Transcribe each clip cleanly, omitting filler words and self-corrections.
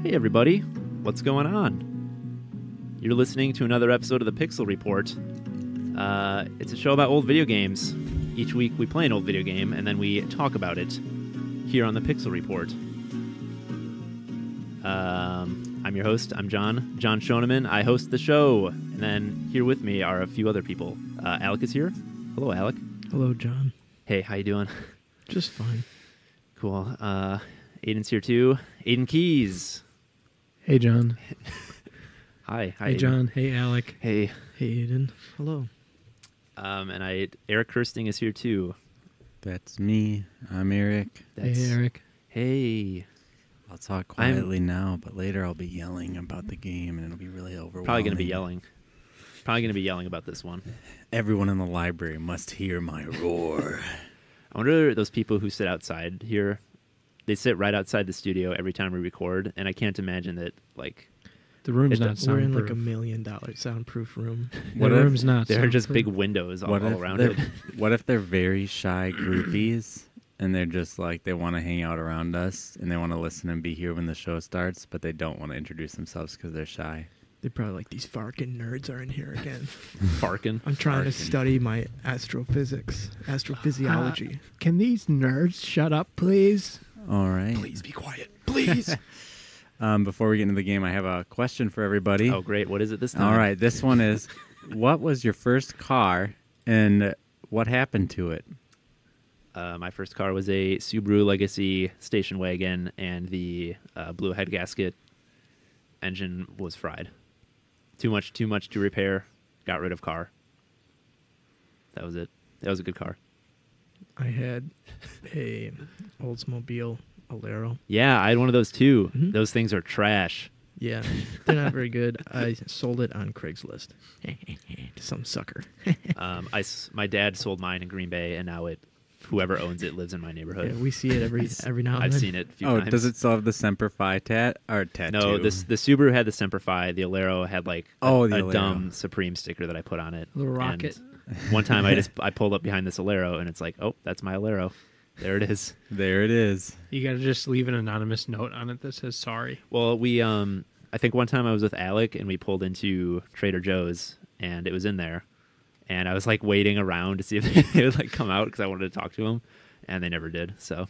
Hey everybody, what's going on? You're listening to another episode of the Pixel Report. It's a show about old video games. Each week we play an old video game and then we talk about it here on the Pixel Report. I'm your host, I'm John Schoeneman. I host the show, and then here with me are a few other people. Alec is here. Hello, Alec. Hello, John. Hey, how you doing? Just fine. Cool. Aiden's here too. Aiden Keys. Hey, John. Hi. Hey, Aiden. John. Hey, Alec. Hey. Hey, Aiden. Hello. And Eric Kirsting is here too. That's me. I'm Eric. Hey, Eric. Hey. I'll talk quietly now, but later I'll be yelling about the game, and it'll be really overwhelming. Probably going to be yelling about this one. Everyone in the library must hear my roar. I wonder those people who sit outside here. They sit right outside the studio every time we record, and I can't imagine that, like... The room's not We're soundproof. in like $1 million soundproof room. The room's not There are just soundproof. big windows all around it. What if they're very shy groupies, and they're just like, they want to hang out around us, and they want to listen and be here when the show starts, but they don't want to introduce themselves because they're shy? They're probably like, these Farkin nerds are in here again. Farkin. I'm trying to Farkin. study my astrophysiology. Can these nerds shut up, please? All right. Please be quiet. Please. Before we get into the game, I have a question for everybody. Oh, great. What is it this time? All right. This one is, what was your first car, and what happened to it? My first car was a Subaru Legacy station wagon, and the blue head gasket engine was fried. Too much to repair. Got rid of car. That was it. That was a good car. I had a Oldsmobile Alero. Yeah, I had one of those too. Mhm. Those things are trash. Yeah, they're not very good. I sold it on Craigslist to some sucker. My dad sold mine in Green Bay, and now whoever owns it lives in my neighborhood. Yeah, we see it every now and I've then. seen it a few Oh, times. does it still have the Semper Fi tattoo? No, the Subaru had the Semper Fi. The Alero had like a Alero. dumb Supreme sticker that I put on it. Little rocket. And one time I pulled up behind this Alero, and it's like, oh, that's my Alero. There it is. There it is. You got to just leave an anonymous note on it that says sorry. Well, I think one time I was with Alec, and we pulled into Trader Joe's, and it was in there. And I was like waiting around to see if they would like come out because I wanted to talk to them, and they never did. So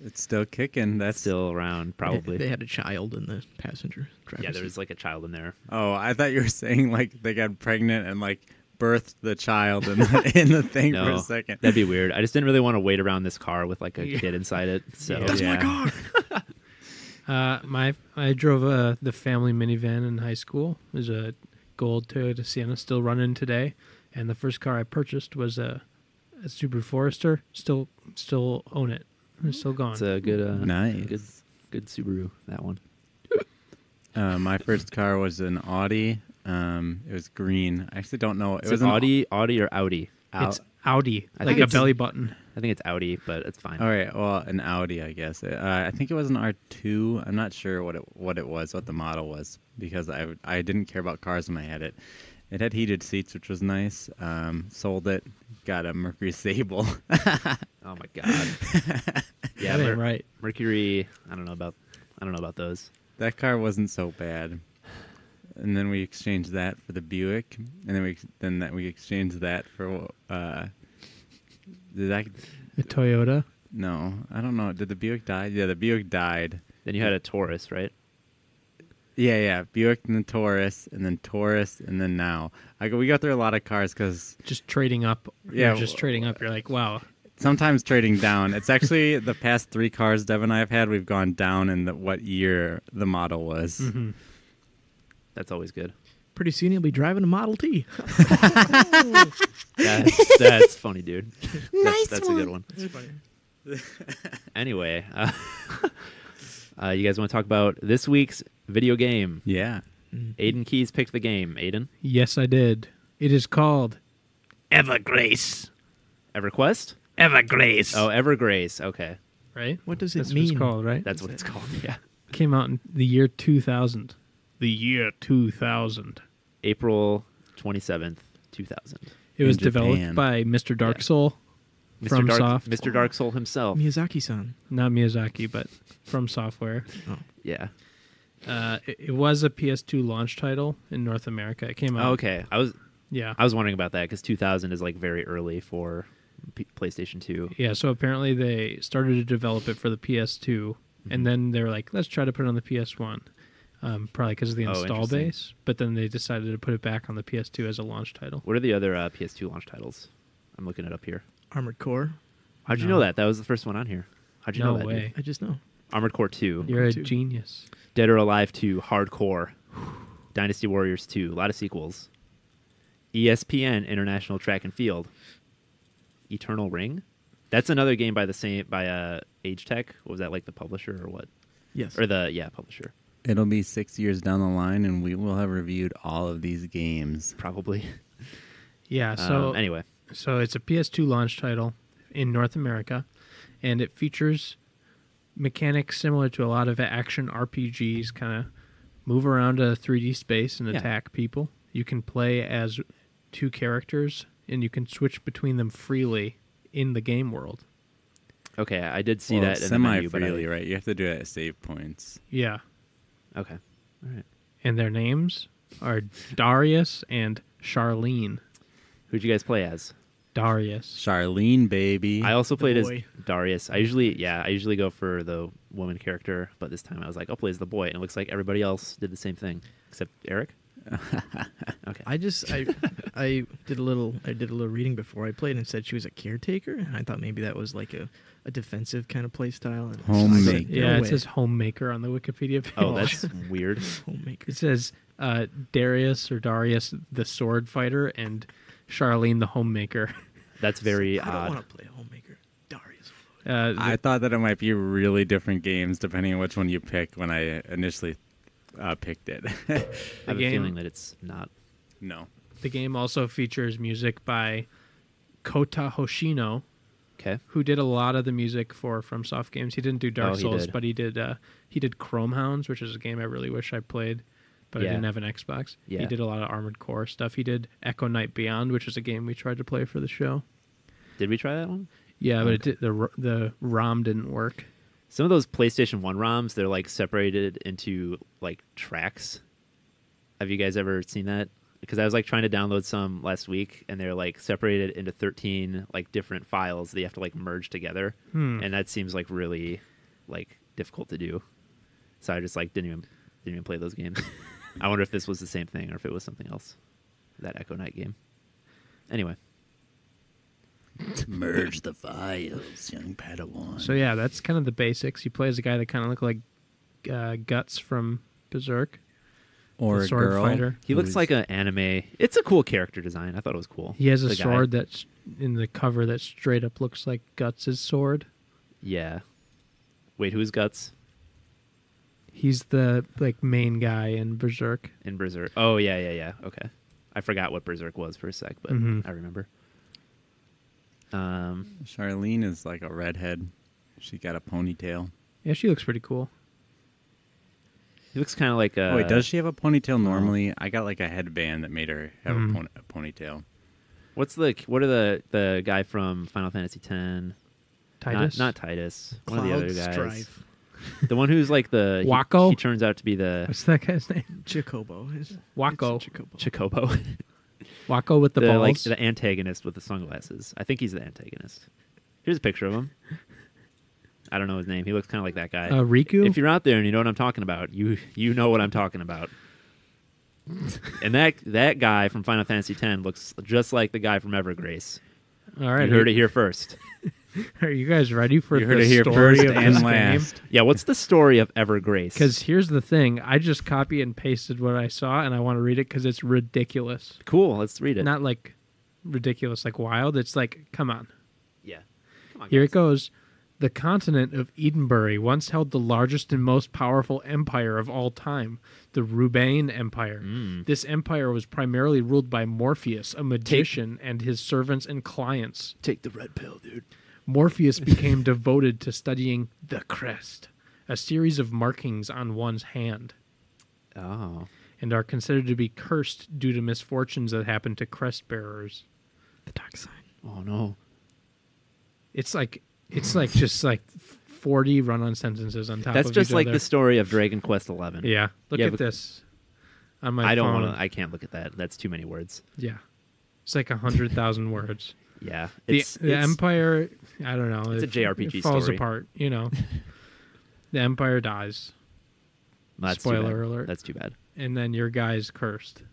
It's still kicking. That's still around, probably. They had a child in the passenger driver's Yeah, there seat. was like a child in there. Oh, I thought you were saying like they got pregnant and like birthed the child in the thing for No, a second. that'd be weird. I just didn't really want to wait around this car with like a kid inside it. So Yeah. That's my car. I drove the family minivan in high school. It was a gold Toyota Sienna, still running today. And the first car I purchased was a Subaru Forester. Still own it. It's still gone. it's a good, Nice. good Subaru. That one. My first car was an Audi. It was green. I actually don't know. It Is was it an Audi or Audi? It's Audi, I like think a it's- belly button. I think it's Audi, but it's fine. All right. Well, an Audi, I guess. I think it was an R2. I'm not sure what it was, what the model was, because I didn't care about cars when I had it. It had heated seats, which was nice. Sold it. Got a Mercury Sable. Oh my god. Yeah, That ain't right. Mercury. I don't know about those. That car wasn't so bad. And then we exchanged that for the Buick, and then we exchanged that for The Toyota. No, I don't know. Did the Buick die? Yeah, the Buick died. Then you had a Taurus, right? Yeah. Buick and the Taurus, and then now. We go through a lot of cars because Just trading up. Yeah, You're just trading up. You're like, wow. sometimes trading down. It's actually the past 3 cars Dev and I have had, we've gone down in what year the model was. Mm-hmm. That's always good. Pretty soon you'll be driving a Model T. That's funny, dude. That's a good one. That's funny. Anyway, you guys want to talk about this week's video game? Yeah. Aiden Keys picked the game. Aiden? Yes, I did. It is called Evergrace. EverQuest? Evergrace. Oh, Evergrace. Okay. Right? What does it That's mean? what it's called, right? That's what it's called. Yeah. Came out in the year 2000. The year 2000. April 27th, 2000. It was In developed Japan. by Mr. Dark Yeah. Soul. From Soft. Mr. Dark Soul himself. Miyazaki-san. Not Miyazaki, but From Software. Yeah. It was a PS2 launch title in North America. It came out. Oh, okay. I Yeah. was wondering about that because 2000 is like very early for PlayStation 2. Yeah, so apparently they started to develop it for the PS2, and then they were like, let's try to put it on the PS1, probably because of the install interesting. base. But then they decided to put it back on the PS2 as a launch title. What are the other PS2 launch titles? I'm looking it up here. Armored Core. How'd you No. know that? That was the first one on here. How'd you No know that? way. Dude? I just know. Armored Core 2, You're a Two. genius. Dead or Alive 2, Hardcore, Dynasty Warriors 2, a lot of sequels. ESPN International Track and Field, Eternal Ring. That's another game by Age Tech. What was that, like the publisher or what? Yes. Or the publisher It'll be 6 years down the line, and we will have reviewed all of these games. probably. Yeah, so Anyway, So it's a PS2 launch title in North America, and it features mechanics similar to a lot of action RPGs, kind of move around a 3D space and Yeah. attack people. You can play as two characters, and you can switch between them freely in the game world. okay, I did see Well, that in the menu, but semi-freely, right? You have to do it at save points. Yeah, Okay, all right. and their names are Darius and Charlene. Who'd you guys play as? Darius. Charlene, baby. I also played as boy. Darius. I usually go for the woman character, but this time I was like, I'll play as the boy, and it looks like everybody else did the same thing except Eric. Okay. I did a little reading before I played and said she was a caretaker, and I thought maybe that was like a defensive kind of play style. And Homemaker. I said, Yeah, no it way. says homemaker on the Wikipedia page. Oh, that's weird. homemaker. It says Darius, the sword fighter, and Charlene, the homemaker. That's very I don't odd. want to play homemaker. Darius. I thought that it might be really different games depending on which one you pick when I initially picked it. I have a game- feeling that it's not. No. The game also features music by Kota Hoshino, Okay. who did a lot of the music for FromSoft games. He didn't do Dark Oh, he Souls, did. but he did Chrome Hounds, which is a game I really wish I played, but I Yeah. didn't have an Xbox. Yeah. He did a lot of Armored Core stuff. He did Echo Night Beyond, which is a game we tried to play for the show. Did we try that one? Yeah, but Okay. the ROM didn't work. Some of those PlayStation 1 ROMs, they're like separated into like tracks. Have you guys ever seen that? Because I was like trying to download some last week, and they're like separated into 13 like different files that you have to like merge together, and that seems like really like difficult to do. So I just like didn't even play those games. I wonder if this was the same thing or if it was something else. That Echo Night game. Anyway, Merge the files, young Padawan. So yeah, that's kind of the basics. You play as a guy that kind of looked like Guts from Berserk, or the a sword girl. fighter. he looks who's- like an anime. It's a cool character design. I thought it was cool. He has a The guy. sword that's in the cover that straight up looks like Guts' sword. Yeah. Wait, who's Guts He's the like main guy in Berserk. in Berserk? Oh, yeah. Okay. I forgot what Berserk was for a sec, but Mhm. I remember. Charlene is like a redhead. She got a ponytail. Yeah, she looks pretty cool. He looks kind of like a... Oh, wait, does she have a ponytail normally? I got like a headband that made her have Mhm. a ponytail. What are the guy from Final Fantasy X? Titus. Not Titus. One of the Cloud other guys. Strife. The one who's like the... Wako? He turns out to be the What's that guy's name? Chocobo. Wako. It's Chocobo. Chocobo. Wako with the balls. like the antagonist with the sunglasses. I think he's the antagonist. Here's a picture of him. I don't know his name. He looks kind of like that guy. Riku. If you're out there and you know what I'm talking about, you know what I'm talking about. And that guy from Final Fantasy X looks just like the guy from Evergrace. All right, You heard it here first. Are you guys ready for You heard the it here story first of and this last. Yeah, what's the story of Evergrace? Because here's the thing: I just copy and pasted what I saw, and I want to read it because it's ridiculous. Cool, let's read it. Not like ridiculous, like wild. It's like, come on. Yeah. Come on, Here guys. it goes. The continent of Edenbury once held the largest and most powerful empire of all time, the Rubain Empire. This empire was primarily ruled by Morpheus, a magician, and his servants and clients. Take the red pill, dude. Morpheus became devoted to studying the crest, a series of markings on one's hand, Oh. and are considered to be cursed due to misfortunes that happen to crest bearers. The dark side. Oh no. It's like just like 40 run-on sentences on top That's of just each like other. the story of Dragon Quest 11. Yeah. Look Yeah, at but- this on my I don't phone. want to. I can't look at that. That's too many words. Yeah. It's like 100,000 words. Yeah, The Empire, I don't know. It's a it- JRPG it falls story. apart, you know. The Empire dies, That's too spoiler bad. alert. That's too bad. and then your guy's cursed.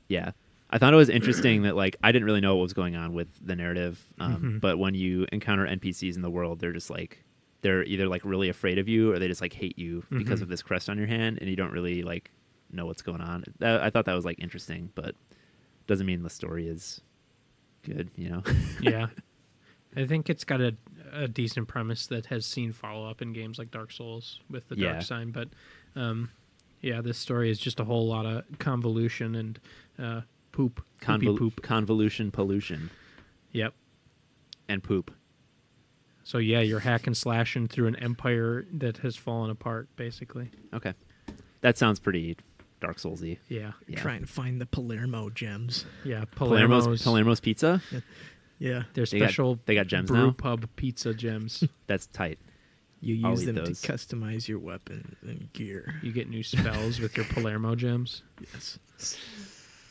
Yeah. I thought it was interesting that like I didn't really know what was going on with the narrative, but when you encounter NPCs in the world, they're just like they're either like really afraid of you or they just like hate you because of this crest on your hand, and you don't really like know what's going on. I thought that was like interesting, but doesn't mean the story is good, you know. Yeah. I think it's got a decent premise that has seen follow-up in games like Dark Souls with the Yeah. Dark Sign, but yeah, this story is just a whole lot of convolution and poop. Poopy poop. Convolution, pollution, Yep. and poop. So yeah, you're hack and slashing through an empire that has fallen apart, basically. Okay, that sounds pretty Dark Soulsy. Yeah. You're Yeah. trying to find the Palermo gems. Yeah. Palermo's Pizza. Yeah. They're They got- special they got gems brew now? pub pizza gems. That's tight. You I'll use eat them to those. customize your weapon and gear. You get new spells with your Palermo gems. Yes.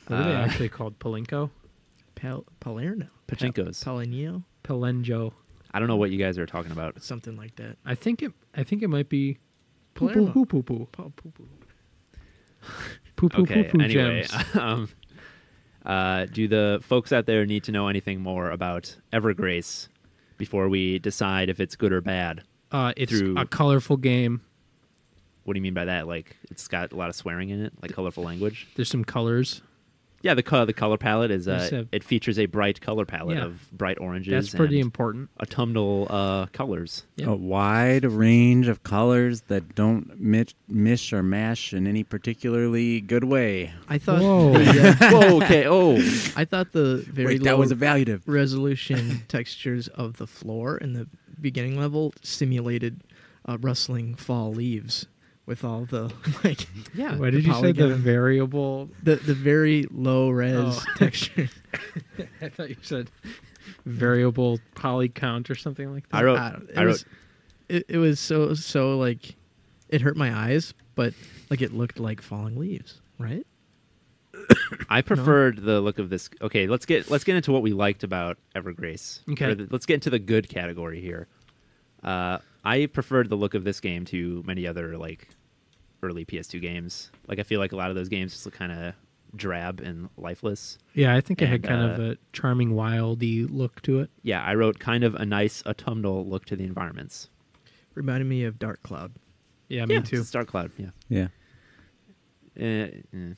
What are they actually called? Palinko? Palermo. Pachinkos. Palinio. Palenjo. I don't know what you guys are talking about. Something like that. I think it might be poo Palermo. poo poo poo Pa- poo- poo. poo poo Okay. poo poo Anyway, gems. do the folks out there need to know anything more about Evergrace before we decide if it's good or bad? It's through- a colorful game. What do you mean by that? Like it's got a lot of swearing in it, like colorful language. There's some colors. Yeah, the color palette is There's it features a bright color palette Yeah. of bright oranges. That's pretty and important. autumnal colors. Yep. A wide range of colors that don't mish or mash in any particularly good way. I thought. Whoa. Whoa, okay. Oh, I thought the very Wait, that low was evaluative. resolution textures of the floor in the beginning level simulated rustling fall leaves with all the like yeah. Why did you say the polygon. variable? the very low res Oh. texture. I thought you said variable poly count or something like that. I wrote. It was, it was so like it hurt my eyes, but like it looked like falling leaves, right? I preferred the look of this. Okay, let's get into what we liked about Evergrace. Okay. Or let's get into the good category here. I preferred the look of this game to many other like early PS2 games. Like I feel like a lot of those games just look kind of drab and lifeless. Yeah, I think it had And, kind of a charming, wildy look to it. Yeah, I wrote kind of a nice autumnal look to the environments. Reminded me of Dark Cloud. Yeah, me too. Star Cloud. Yeah. Yeah.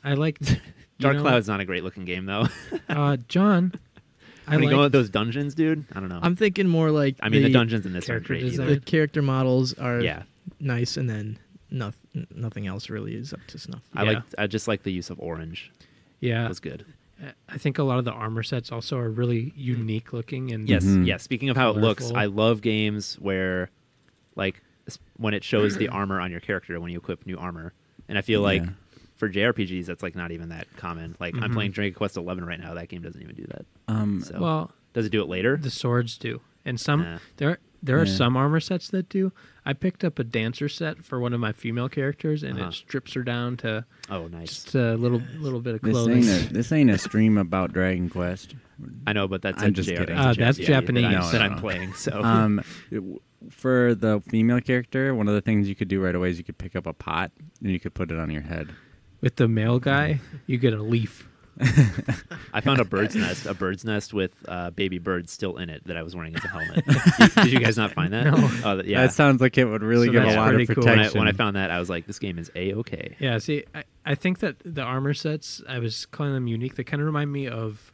I liked Dark Cloud's not a great looking game though. John. I When you go like with those dungeons, dude. I don't know. I'm thinking more like I mean, the dungeons in this aren't character great design. either. the character models are Yeah, nice, and then nothing else really is up to snuff. I just like the use of orange. Yeah, That was good. I think a lot of the armor sets also are really unique looking and Yes, Mhm. yes. Speaking of how it looks, Colorful. I love games where, like, when it shows the armor on your character when you equip new armor, and I feel like Yeah. for JRPGs that's like not even that common. Like I'm Mhm. playing Dragon Quest 11 right now. That game doesn't even do that. So well, does it do it later? the swords do, and some Nah. there are Yeah. some armor sets that do. I picked up a dancer set for one of my female characters, and Uh-huh. it strips her down to Oh, nice. just a little bit of This clothing. this ain't a stream about Dragon Quest. I know, but that's I'm a just JR kidding. that's a That's JRPG Japanese. that I'm, No, that no, I'm no. playing. So For the female character, one of the things you could do right away is you could pick up a pot and you could put it on your head. With the male guy, you get a leaf. I found a bird's nest with baby birds still in it that I was wearing as a helmet. Did you guys not find that? No. Oh, yeah. That sounds like it would really So give a that's lot of pretty cool. protection. When I found that, I was like, this game is A-okay. Yeah, see, I think that the armor sets, I was calling them unique. They kind of remind me of,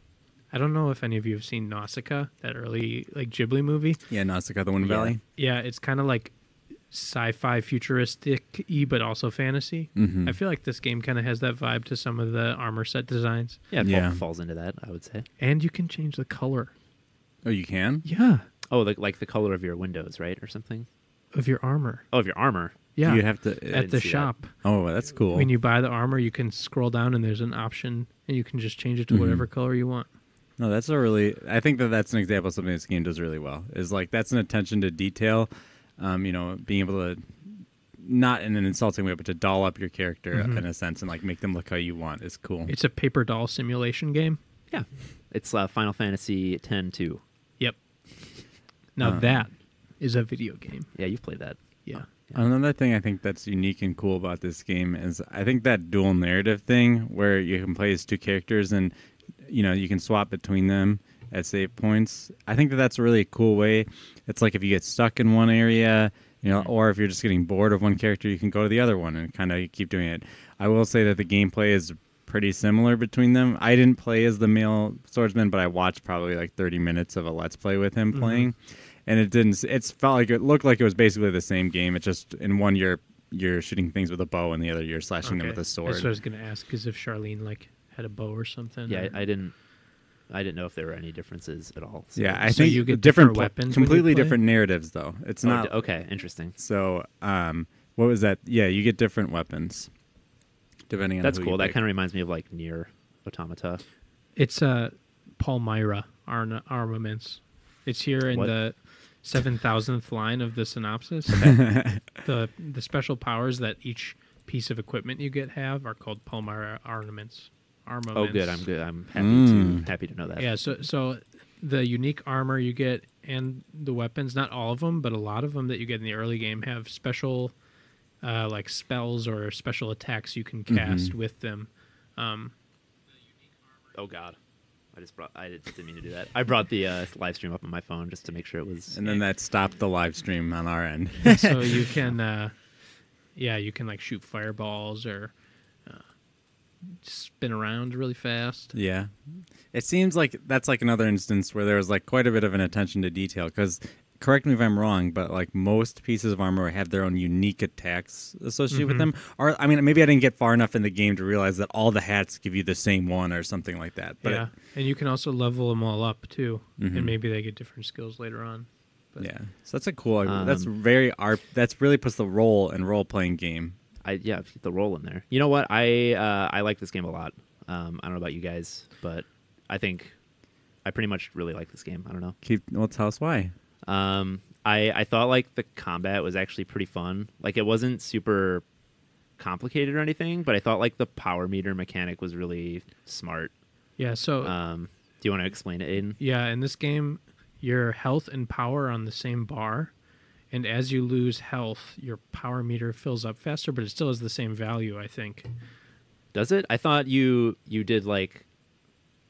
I don't know if any of you have seen Nausicaa, that early like Ghibli movie. Yeah, Nausicaa, the Wind Yeah. Valley. Yeah, it's kind of like sci-fi futuristic-y, but also fantasy. Mhm. I feel like this game kind of has that vibe to some of the armor set designs. Yeah, it Yeah. falls into that, I would say. And you can change the color. Oh, you can? Yeah, Oh, like the color of your windows, right, or something? of your armor. Oh, of your armor. Yeah, You have to. at didn't the see that. shop. Oh, that's cool. When you buy the armor, you can scroll down and there's an option, and you can just change it to Mhm. whatever color you want. No, that's a really. I think that's an example of something this game does really well. Is like that's an attention to detail being able to, not in an insulting way, but to doll up your character in a sense and like make them look how you want is cool. It's a paper doll simulation game. Yeah, it's Final Fantasy X-2. Yep. Now that is a video game. Yeah, you've played that. Yeah. Another thing I think that's unique and cool about this game is I think that dual narrative thing where you can play as two characters and you can swap between them at save points. I think that's a really cool way. It's like if you get stuck in one area, or if you're just getting bored of one character, you can go to the other one and kind of keep doing it. I will say that the gameplay is pretty similar between them. I didn't play as the male swordsman, but I watched probably like 30 minutes of a Let's Play with him playing. And it felt like it looked like it was basically the same game. It's just in one you're shooting things with a bow and the other you're slashing them with a sword. That's what I was going to ask, is if Charlene like had a bow or something. Yeah, I didn't know if there were any differences at all. So. Yeah, I So think you get different different weapons when you completely play? different narratives though. It's not okay. Interesting. So, what was that? Yeah, you get different weapons depending on. That's who cool. you That pick. kind of reminds me of like Nier Automata. It's Palmyra Armaments. It's here in What? the 7,000th line of the synopsis. The special powers that each piece of equipment you get have are called Palmyra Armaments. Oh, good. I'm good. I'm happy to know that. Yeah, so the unique armor you get and the weapons, not all of them, but a lot of them that you get in the early game have special like spells or special attacks you can cast with them. Oh God, I didn't mean to do that. I brought the live stream up on my phone just to make sure it was. And then that stopped the live stream on our end. So you can you can like shoot fireballs or spin around really fast. Yeah. It seems like that's like another instance where there was like quite a bit of an attention to detail because, correct me if I'm wrong, but like most pieces of armor have their own unique attacks associated with them. Or, I mean, maybe I didn't get far enough in the game to realize that all the hats give you the same one or something like that. But yeah, and you can also level them all up too, and maybe they get different skills later on. But yeah. So that's a cool, that's really puts the role in role-playing game. Get the roll in there. You know what? I like this game a lot. I don't know about you guys, but I think I pretty much really like this game. I don't know. Tell us why. I thought like the combat was actually pretty fun. Like it wasn't super complicated or anything, but I thought like the power meter mechanic was really smart. Yeah. So Do you want to explain it, Aiden? yeah, in this game, your health and power are on the same bar. And as you lose health, your power meter fills up faster, but it still has the same value, I think. Does it? I thought you did like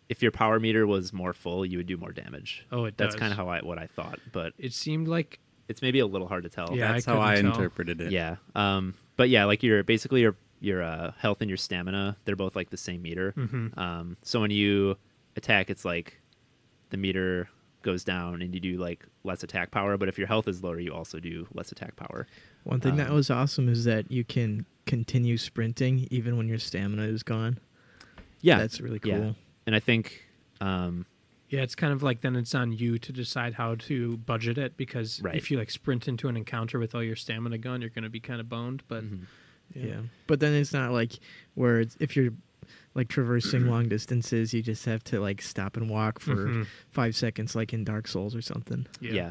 if your power meter was more full, you would do more damage. Oh, it That's does. kind of what I thought, but It seemed like it's maybe a little hard to tell. Yeah, That's I how I couldn't tell. interpreted it. Yeah. But yeah, like your health and your stamina, they're both like the same meter. So when you attack, it's like the meter goes down and you do like less attack power, but if your health is lower, you also do less attack power. One thing that was awesome is that you can continue sprinting even when your stamina is gone. Yeah. That's really cool. Yeah. And I think yeah, it's kind of like then it's on you to decide how to budget it, because Right. if you like sprint into an encounter with all your stamina gone, you're going to be kind of boned. But Yeah. But then it's not like where if you're like traversing long distances, you just have to like stop and walk for 5 seconds, like in Dark Souls or something. yeah.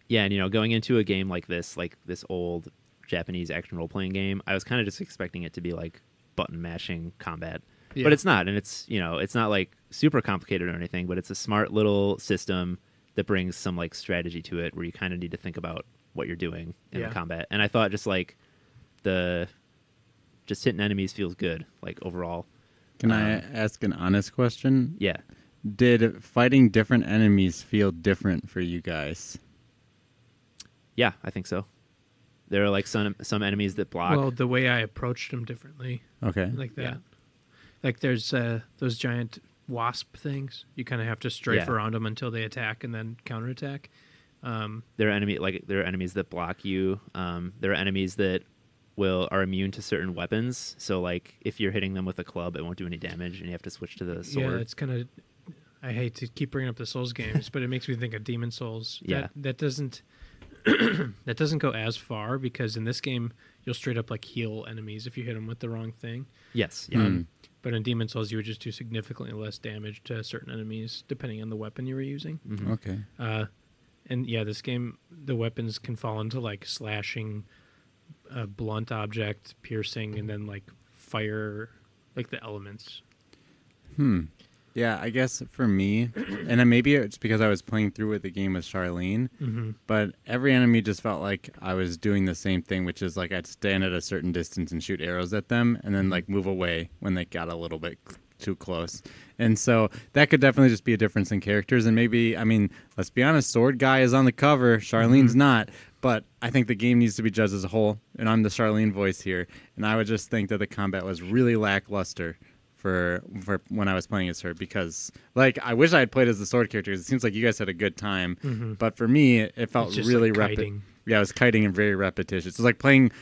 Yeah, and going into a game like this old Japanese action role-playing game, I was kind of just expecting it to be like button mashing combat. Yeah. But it's not, and it's it's not like super complicated or anything, but it's a smart little system that brings some like strategy to it where you kind of need to think about what you're doing in the combat. And I thought just like just hitting enemies feels good, like overall. Can I ask an honest question? Yeah. Did fighting different enemies feel different for you guys? Yeah, I think so. There are like some enemies that block. well, the way I approached them differently, Okay. like that. Yeah. Like there's those giant wasp things. You kind of have to strafe Yeah. around them until they attack and then counterattack. There are enemies that block you. There are enemies that are immune to certain weapons. So like if you're hitting them with a club, it won't do any damage, and you have to switch to the sword. Yeah, it's kind of. I hate to keep bringing up the Souls games, but it makes me think of Demon Souls. Yeah. That doesn't. That doesn't go as far, because in this game you'll straight up like heal enemies if you hit them with the wrong thing. Yes. Yeah. But in Demon Souls you would just do significantly less damage to certain enemies depending on the weapon you were using. Okay. And yeah, this game, the weapons can fall into like slashing, a blunt object, piercing, and then like fire, like the elements. Yeah, I guess for me, and then maybe it's because I was playing through with the game with Charlene, but every enemy just felt like I was doing the same thing, which is like I'd stand at a certain distance and shoot arrows at them, and then like move away when they got a little bit too close. And so that could definitely just be a difference in characters. And maybe, I mean, let's be honest, Sword Guy is on the cover, Charlene's not, but I think the game needs to be judged as a whole, and I'm the Charlene voice here, and I would just think that the combat was really lackluster for when I was playing as her, because like I wish I had played as the sword character, because it seems like you guys had a good time, but for me it felt It's just really like kiting. Yeah, it was kiting and very repetitious. It's like playing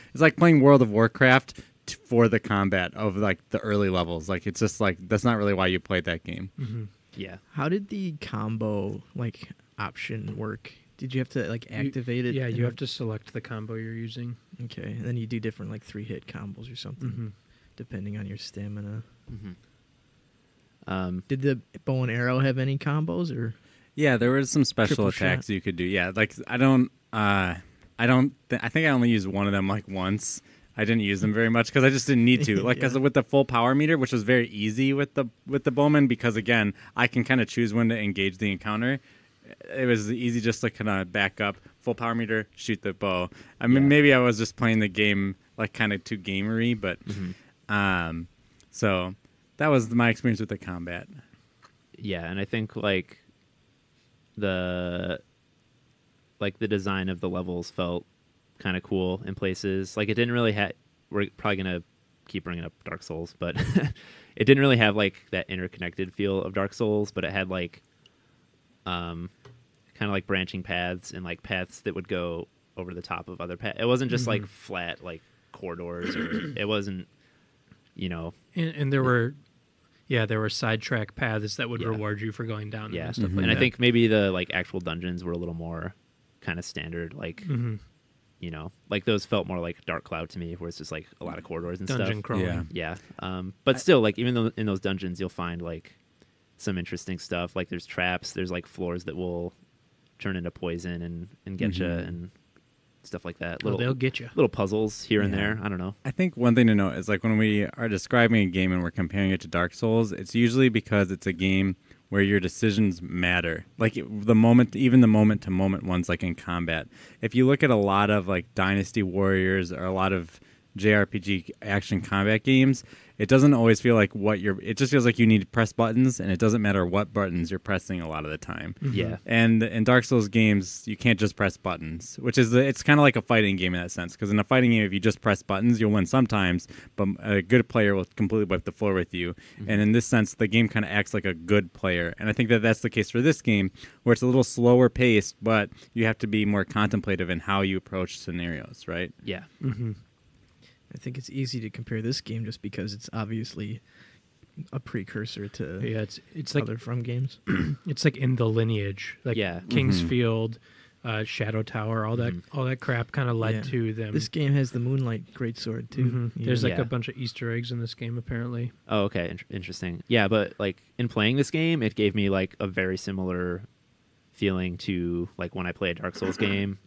World of Warcraft for the combat of like the early levels. Like it's just like that's not really why you played that game. Yeah. How did the combo like option work? Did you have to like activate it? Yeah, you have to select the combo you're using. Okay, and then you do different like 3-hit combos or something, depending on your stamina. Did the bow and arrow have any combos or? Yeah, there was some special Triple attacks shot. you could do. Yeah, like I think I only used one of them like once. I didn't use them very much because I just didn't need to. Like, because with the full power meter, which was very easy with the bowman, because again, I can kind of choose when to engage the encounter. It was easy just to kind of back up, full power meter, shoot the bow. I mean, maybe I was just playing the game like kind of too gamery, but so that was my experience with the combat. Yeah, and I think like the design of the levels felt kind of cool in places. Like it didn't really have. We're probably gonna keep bringing up Dark Souls, but it didn't really have like that interconnected feel of Dark Souls. But it had like, kind of like branching paths and like paths that would go over the top of other paths. It wasn't just like flat like corridors, or it wasn't, you know. And there were. Yeah, there were sidetrack paths that would reward you for going down them and stuff like And that. I think maybe the like actual dungeons were a little more kind of standard, like you know, like those felt more like Dark Cloud to me, where it's just like a lot of corridors and dungeon stuff. crawling. Yeah. Yeah. But still, like even though in those dungeons you'll find like some interesting stuff. Like there's traps, there's like floors that will turn into poison and get you and stuff like that. They'll get you. Little puzzles here and there. I don't know. I think one thing to note is like when we are describing a game and we're comparing it to Dark Souls, it's usually because it's a game where your decisions matter. Like even the moment to moment ones, like in combat. If you look at a lot of like Dynasty Warriors or a lot of JRPG action combat games, it doesn't always feel like it just feels like you need to press buttons, and it doesn't matter what buttons you're pressing a lot of the time. Yeah. And in Dark Souls games, you can't just press buttons, which is it's kind of like a fighting game in that sense. Because in a fighting game, if you just press buttons, you'll win sometimes, but a good player will completely wipe the floor with you. And in this sense, the game kind of acts like a good player. And I think that that's the case for this game, where it's a little slower paced, but you have to be more contemplative in how you approach scenarios, right? Yeah. I think it's easy to compare this game just because it's obviously a precursor to it's like other From games. it's like in the lineage, like Yeah. Kingsfield, Shadow Tower, all that crap kind of led Yeah. to them. This game has the Moonlight Greatsword too. There's like Yeah. a bunch of Easter eggs in this game apparently. Oh, okay. Interesting. Yeah, but like in playing this game, it gave me like a very similar feeling to like when I play a Dark Souls game.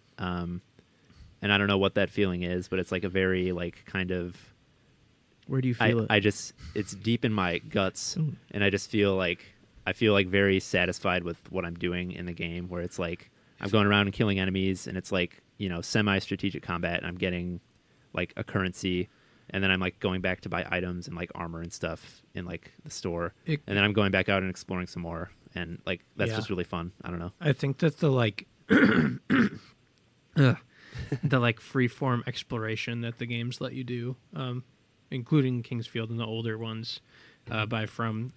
And I don't know what that feeling is, but it's like a very like kind of Where do you feel it? it's deep in my guts, Ooh. and I just feel like very satisfied with what I'm doing in the game, where it's like I'm going around and killing enemies, and it's like, you know, semi-strategic combat, and I'm getting like a currency, and then I'm like going back to buy items and like armor and stuff in like the store, and then I'm going back out and exploring some more, and like that's just really fun. I don't know. I think that the like the like freeform exploration that the games let you do, including Kingsfield and the older ones by From,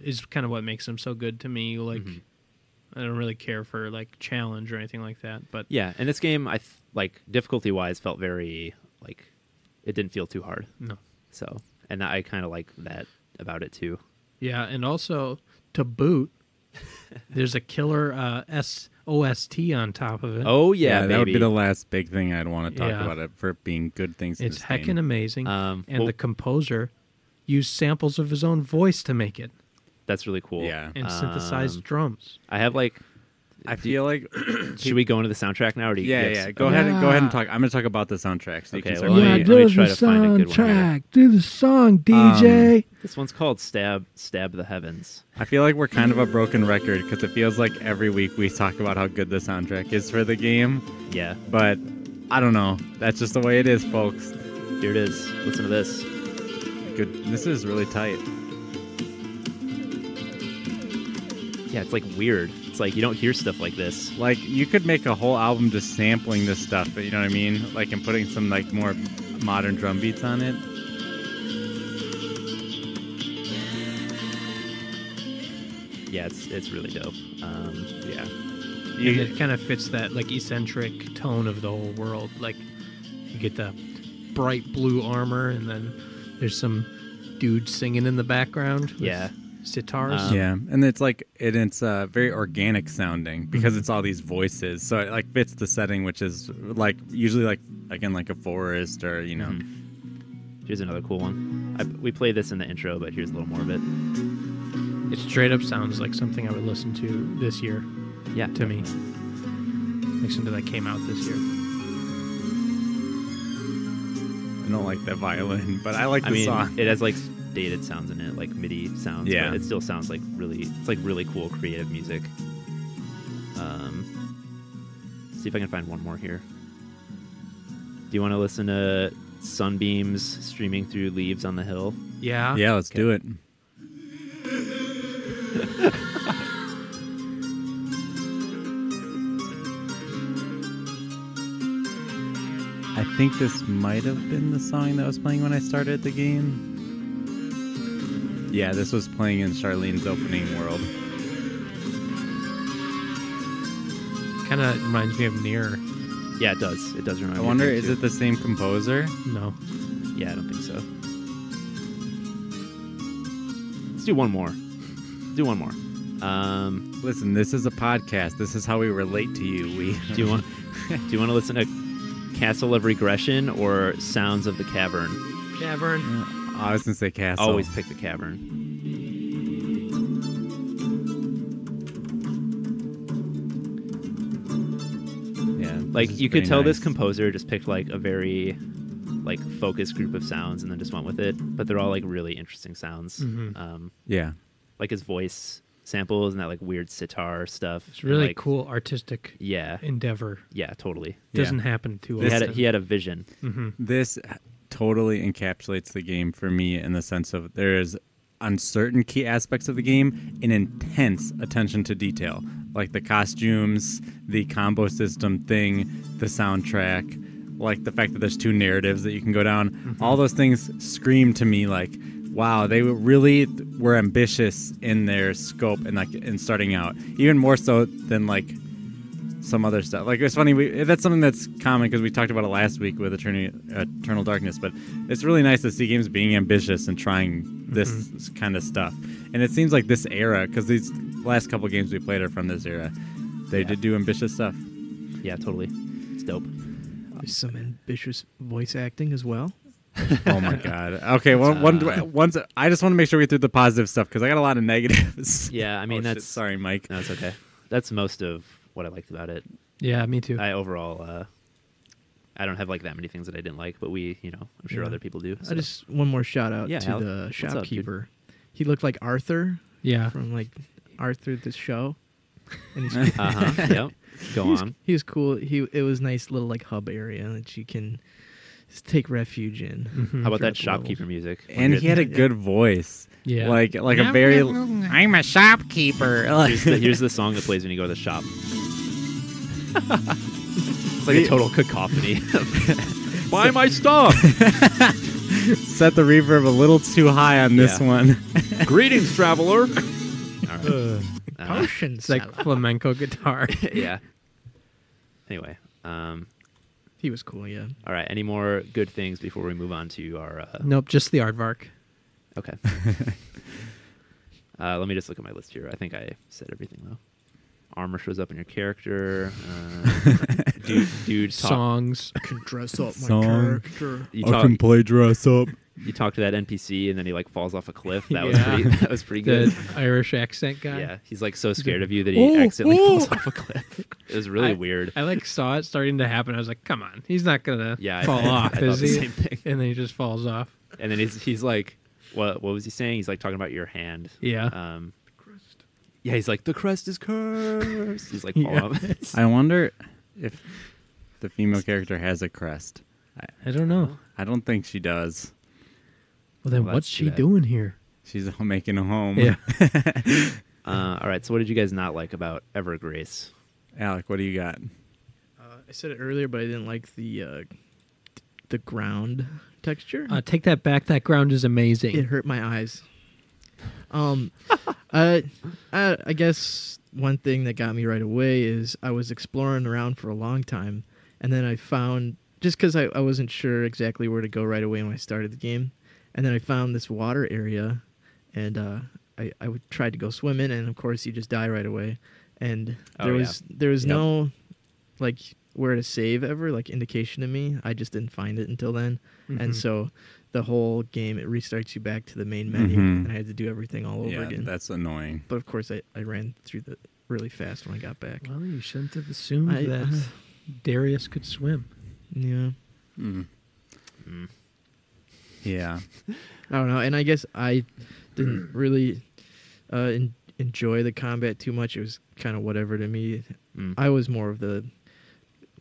is kind of what makes them so good to me. Like I don't really care for like challenge or anything like that, but Yeah, and this game, like difficulty-wise, felt very like it didn't feel too hard. no. So, and I kind of like that about it too. Yeah, and also to boot, there's a killer OST on top of it. Oh yeah, that baby. would be the last big thing I'd want to talk Yeah. about it for being good things. in It's this heckin' game. amazing. Well, the composer used samples of his own voice to make it that's really cool. Yeah. and synthesized drums. I have like I feel like Should we go into the soundtrack now, or do you? yeah. Go ahead and talk. I'm gonna talk about the soundtrack. So you Okay, can start well, playing let it. me try to find a good one here. Do the song, DJ. This one's called "Stab the Heavens." I feel like we're kind of a broken record because it feels like every week we talk about how good the soundtrack is for the game. Yeah, But I don't know. That's just the way it is, folks. here it is. Listen to this. Good. This is really tight. Yeah, it's like weird. It's like you don't hear stuff like this. Like you could make a whole album just sampling this stuff. You know what I mean? Like and putting some like more modern drum beats on it. Yeah, it's really dope. Yeah, And it kind of fits that like eccentric tone of the whole world. Like you get the bright blue armor, and then there's some dude singing in the background. With Yeah. sitars. Yeah, and it's like it's very organic sounding because it's all these voices, so it like fits the setting, which is like usually like again like a forest or you know. here's another cool one. We play this in the intro, but here's a little more of it. It straight up sounds like something I would listen to this year. Yeah, To me, like something that came out this year. I don't like that violin, but I like the I mean, song. it has like dated sounds in it, like MIDI sounds. Yeah. But it still sounds like really cool, creative music. See if I can find one more here. Do you want to listen to sunbeams streaming through leaves on the hill? Yeah. Yeah, let's do it. I think this might have been the song that was playing when I started the game. Yeah, this was playing in Charlene's opening world. Kind of reminds me of Near. Yeah, it does. It does remind I me. wonder, of is it the same composer? No. Yeah, I don't think so. Let's do one more. Listen, this is a podcast. This is how we relate to you. Do you want to listen to Castle of Regression or Sounds of the Cavern? Cavern. I was gonna say Castle. Always pick the Cavern. Yeah, Like this is you could pretty tell this nice. composer just picked like a very like focused group of sounds and then just went with it, but they're all like really interesting sounds. Yeah, Like his voice samples and that like weird sitar stuff. It's really like, cool artistic Yeah, endeavor. yeah, totally. Doesn't happen too He often. had a vision. this totally encapsulates the game for me in the sense of there's on certain key aspects of the game an intense attention to detail, like the costumes, the combo system thing, the soundtrack, like the fact that there's two narratives that you can go down. All those things scream to me like, wow, they really were ambitious in their scope and like in starting out, even more so than like some other stuff. Like it's funny, that's something that's common because we talked about it last week with Eternal Darkness, but it's really nice to see games being ambitious and trying this kind of stuff. And it seems like this era, because these last couple games we played are from this era, they did do ambitious stuff. Yeah, totally. It's dope. There's some ambitious voice acting as well. Oh my god. Okay, once I just want to make sure we get through the positive stuff because I got a lot of negatives. Yeah, I mean Oh, shit. that's Sorry, Mike. No, it's okay. That's most of what I liked about it. Yeah, me too. I overall, I don't have like that many things that I didn't like, but I'm sure Yeah. other people do. I so. just one more shout out Yeah, to Alec, the what's up, dude? shopkeeper. He looked like Arthur Yeah. from like Arthur the show, and he's Yep. Go on. he was cool. It was nice little like hub area that you can just take refuge in. How about that throughout the shopkeeper levels. music? And he had a good voice. Yeah. Like a very I'm a shopkeeper. Here's the song that plays when you go to the shop. It's like a total cacophony. Buy my stuff. Set the reverb a little too high on this Yeah. one. Greetings, traveler. All right. Potion It's like seller. flamenco guitar. Yeah. Anyway, He was cool. Yeah. all right. Any more good things before we move on to our? Nope, just the aardvark. Okay. Let me just look at my list here. I think I said everything though. Armor shows up in your character. Dude talk. Songs. I can dress up my Song. character. You I talk. can play dress up. you talk to that NPC and then he like falls off a cliff. That Yeah. that was pretty good. The Irish accent guy. Yeah, he's like so scared of you that he accidentally falls off a cliff. It was really weird. I like saw it starting to happen. I was like, come on, he's not gonna fall off, I thought is the he? same thing. And then he just falls off. And then he's like, what was he saying? He's like talking about your hand. Yeah. Yeah, he's like, the crest is cursed. He's like, fall off. I wonder if the female character has a crest. I don't know. I don't think she does. Well, then Well, what's that's she too bad. doing here? She's making a home. Yeah. All right, so what did you guys not like about Evergrace? Alec, what do you got? I said it earlier, but I didn't like the ground texture. Take that back. That ground is amazing. It hurt my eyes. I guess one thing that got me right away is I was exploring around for a long time, and then I found, just because I wasn't sure exactly where to go right away when I started the game, and then I found this water area, and I tried to go swim in, and of course you just die right away, and there was no like where to save ever, like indication to me. I just didn't find it until then, and so the whole game, it restarts you back to the main menu, and I had to do everything all over again. That's annoying. But of course, I ran through the really fast when I got back. Well, you shouldn't have assumed that Darius could swim. Yeah. Yeah. I don't know, and I guess I didn't really enjoy the combat too much. It was kind of whatever to me. I was more of the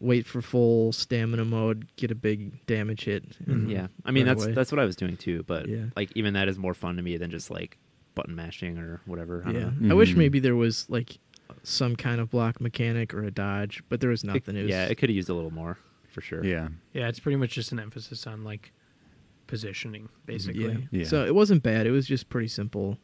wait for full stamina mode, get a big damage hit. And Yeah, I mean run away. that's what I was doing too. But Yeah. like even that is more fun to me than just like button mashing or whatever. I don't Yeah, know. I wish maybe there was like some kind of block mechanic or a dodge, but there was nothing. It could have used a little more for sure. Yeah. Yeah, it's pretty much just an emphasis on like positioning, basically. Yeah. Yeah. So it wasn't bad. It was just pretty simple.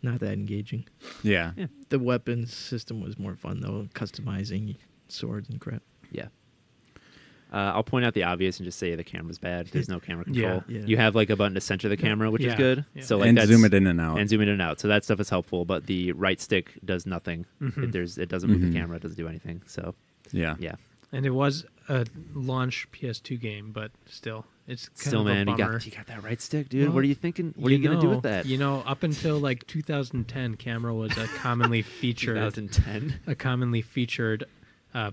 Not that engaging. Yeah. The weapons system was more fun though, customizing swords and crap. Yeah. I'll point out the obvious and just say the camera's bad. There's no camera control. Yeah. You have like a button to center the camera, which is Yeah. good. Yeah. So like And that's, zoom it in and out. and zoom it in and out. So that stuff is helpful. But the right stick does nothing. It doesn't move the camera. It doesn't do anything. So Yeah. yeah. And it was a launch PS2 game, but still, it's kind Still, of man, a you bummer. got that right stick, dude. Well, what are you thinking? What are you gonna do with that? You know, up until like 2010, camera was a commonly featured 2010.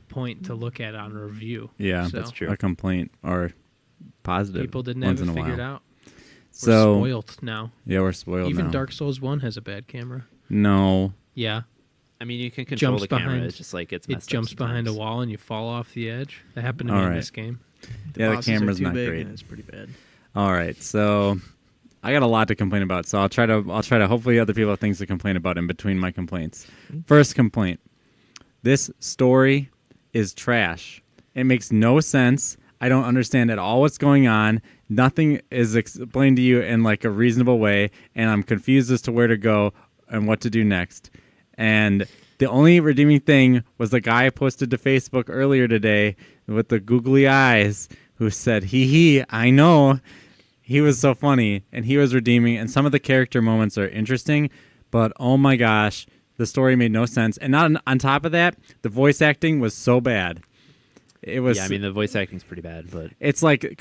point to look at on a review. Yeah. So That's true. A complaint or positive. people didn't once have in it a figured while. out. We're So spoiled now. yeah, we're spoiled Even now. Dark Souls 1 has a bad camera. No. Yeah, I mean, you can control Jumps the camera. behind- It's just like it's it messed up jumps behind a sometimes. wall and you fall off the edge. That happened to me All in right. this game. Yeah, the bosses are camera's too not big great. and it's pretty bad. All right, so I got a lot to complain about, so I'll try to hopefully other people have things to complain about in between my complaints. First complaint. This story is trash. It makes no sense. I don't understand at all what's going on. Nothing is explained to you in like a reasonable way, and I'm confused as to where to go and what to do next. And the only redeeming thing was the guy I posted to Facebook earlier today with the googly eyes who said, hee, I know. He was so funny, and he was redeeming, and some of the character moments are interesting, but oh my gosh, the story made no sense. And not on top of that, the voice acting was so bad. It was. Yeah, I mean the voice acting's pretty bad, but It's like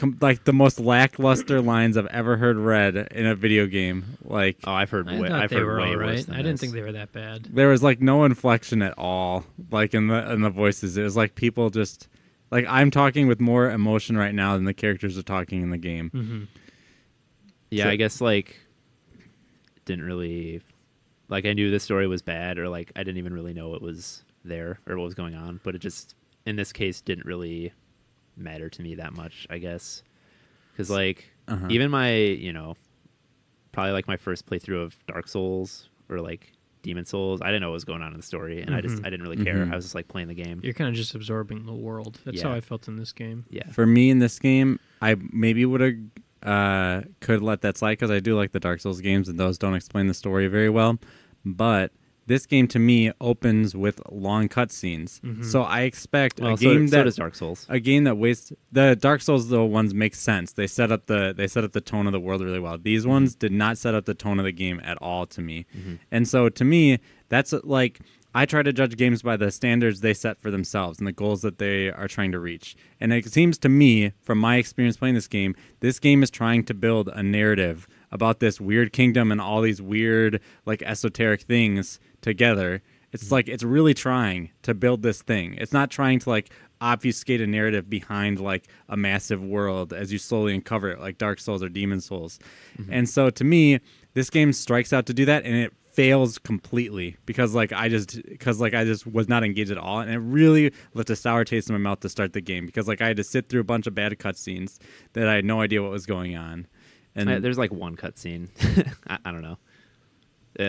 the most lackluster lines I've ever heard read in a video game. Like I've heard I way, thought I've they heard were way all worse right. than I didn't this. think they were that bad. there was like no inflection at all, like in the voices. It was like people just like I'm talking with more emotion right now than the characters are talking in the game. Mm-hmm. Yeah, So- I guess like didn't really like I knew the story was bad, or like I didn't even really know it was there or what was going on, but it just in this case didn't really matter to me that much, I guess, because like even my probably like my first playthrough of Dark Souls or like Demon Souls, I didn't know what was going on in the story, and I didn't really care. I was just like playing the game. You're kind of just absorbing the world. That's how Yeah. I felt in this game. Yeah, For me in this game, I maybe would have could let that slide because I do like the Dark Souls games and those don't explain the story very well. But this game to me opens with long cutscenes, so I expect well, a game so that does Dark Souls. a game that wastes the Dark Souls though ones make sense. They set up the tone of the world really well. These ones did not set up the tone of the game at all to me, and so to me that's like I try to judge games by the standards they set for themselves and the goals that they are trying to reach. And it seems to me, from my experience playing this game is trying to build a narrative about this weird kingdom and all these weird, like, esoteric things together. It's like it's really trying to build this thing. It's not trying to, like, obfuscate a narrative behind, like, a massive world as you slowly uncover it, like Dark Souls or Demon Souls. And so to me, this game strikes out to do that, and it fails completely because I just was not engaged at all, and it really left a sour taste in my mouth to start the game because, like, I had to sit through a bunch of bad cutscenes that I had no idea what was going on. And there's like one cutscene. I don't know.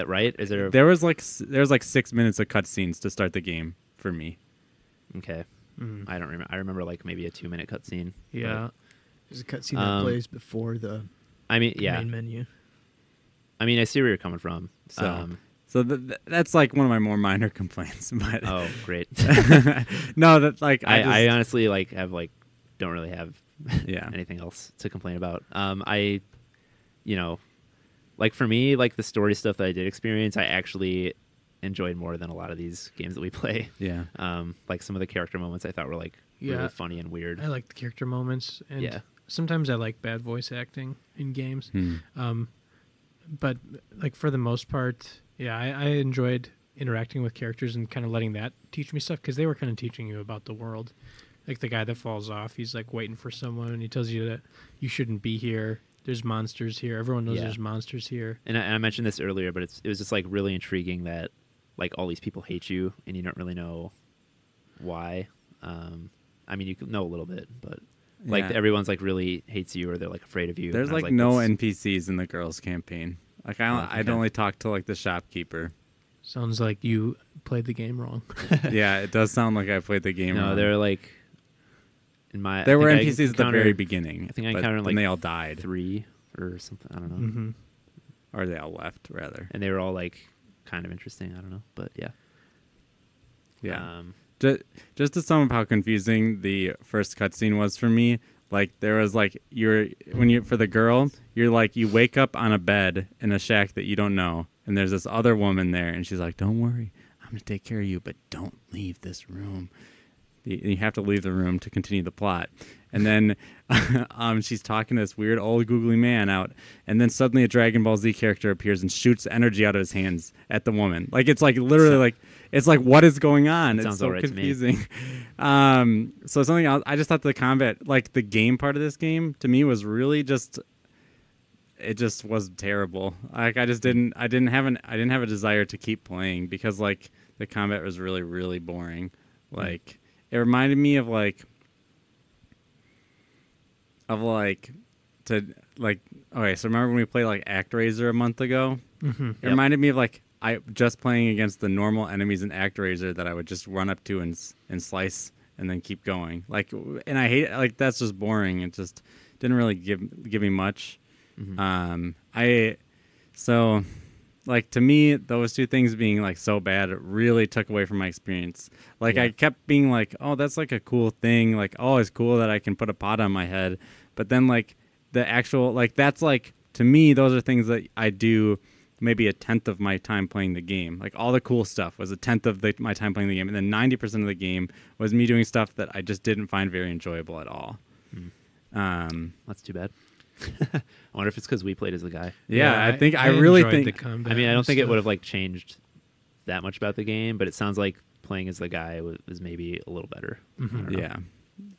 Right? Is there? There was like 6 minutes of cutscenes to start the game for me. Okay. I don't remember. I remember like maybe a 2-minute cutscene. Yeah. There's a cutscene that plays before the main menu. I mean, I see where you're coming from. So that's like one of my more minor complaints. But oh, great. No, that like I honestly like don't really have yeah anything else to complain about. Like for me, like the story stuff that I did experience, I actually enjoyed more than a lot of these games that we play. Yeah. Like some of the character moments I thought were like really funny and weird. I like the character moments, and sometimes I like bad voice acting in games. But like for the most part, I enjoyed interacting with characters and kind of letting that teach me stuff because they were kind of teaching you about the world. Like the guy that falls off, he's like waiting for someone, and he tells you that you shouldn't be here. There's monsters here. Everyone knows there's monsters here. And I mentioned this earlier, but it was just like really intriguing that like all these people hate you and you don't really know why. I mean, you can know a little bit, but like everyone's like really hates you or they're like afraid of you. There's like no NPCs in the girls campaign. Like I'd only talk to like the shopkeeper. Sounds like you played the game wrong. Yeah, it does sound like I played the game wrong. No, they're like there were NPCs at the very beginning. I think I encountered like they all died. 3 or something. I don't know. Mm-hmm. Or they all left rather. And they were all like kind of interesting. I don't know, but yeah. Yeah. Just to sum up how confusing the first cutscene was for me, like there was like for the girl, you're like you wake up on a bed in a shack that you don't know, and there's this other woman there, and she's like, "Don't worry, I'm gonna take care of you, but don't leave this room." You have to leave the room to continue the plot. And then she's talking to this weird old googly man out, and then suddenly a Dragon Ball Z character appears and shoots energy out of his hands at the woman. Like it's like literally it's like what is going on? It's so confusing. So something else, I just thought the combat, like the game part of this game, to me was really just was terrible. Like I didn't have a desire to keep playing because like the combat was really, really boring. Like it reminded me of okay, so remember when we played like ActRaiser a month ago? Mm-hmm. It reminded me of like I just playing against the normal enemies in ActRaiser that I would just run up to and slice and then keep going. Like, and I hate it. Like that's just boring. It just didn't really give me much. Mm-hmm. So like to me, those two things being like so bad, it really took away from my experience. Like I kept being like, oh, that's like a cool thing. Like, oh, it's cool that I can put a pot on my head. But then like the actual, like that's like, to me, those are things that I do maybe a tenth of my time playing the game. Like all the cool stuff was a tenth of my time playing the game. And then 90% of the game was me doing stuff that I just didn't find very enjoyable at all. That's too bad. I wonder if it's because we played as the guy. Yeah, I really think. I mean, I don't think it would have like changed that much about the game, but it sounds like playing as the guy was maybe a little better. Mm-hmm. Yeah,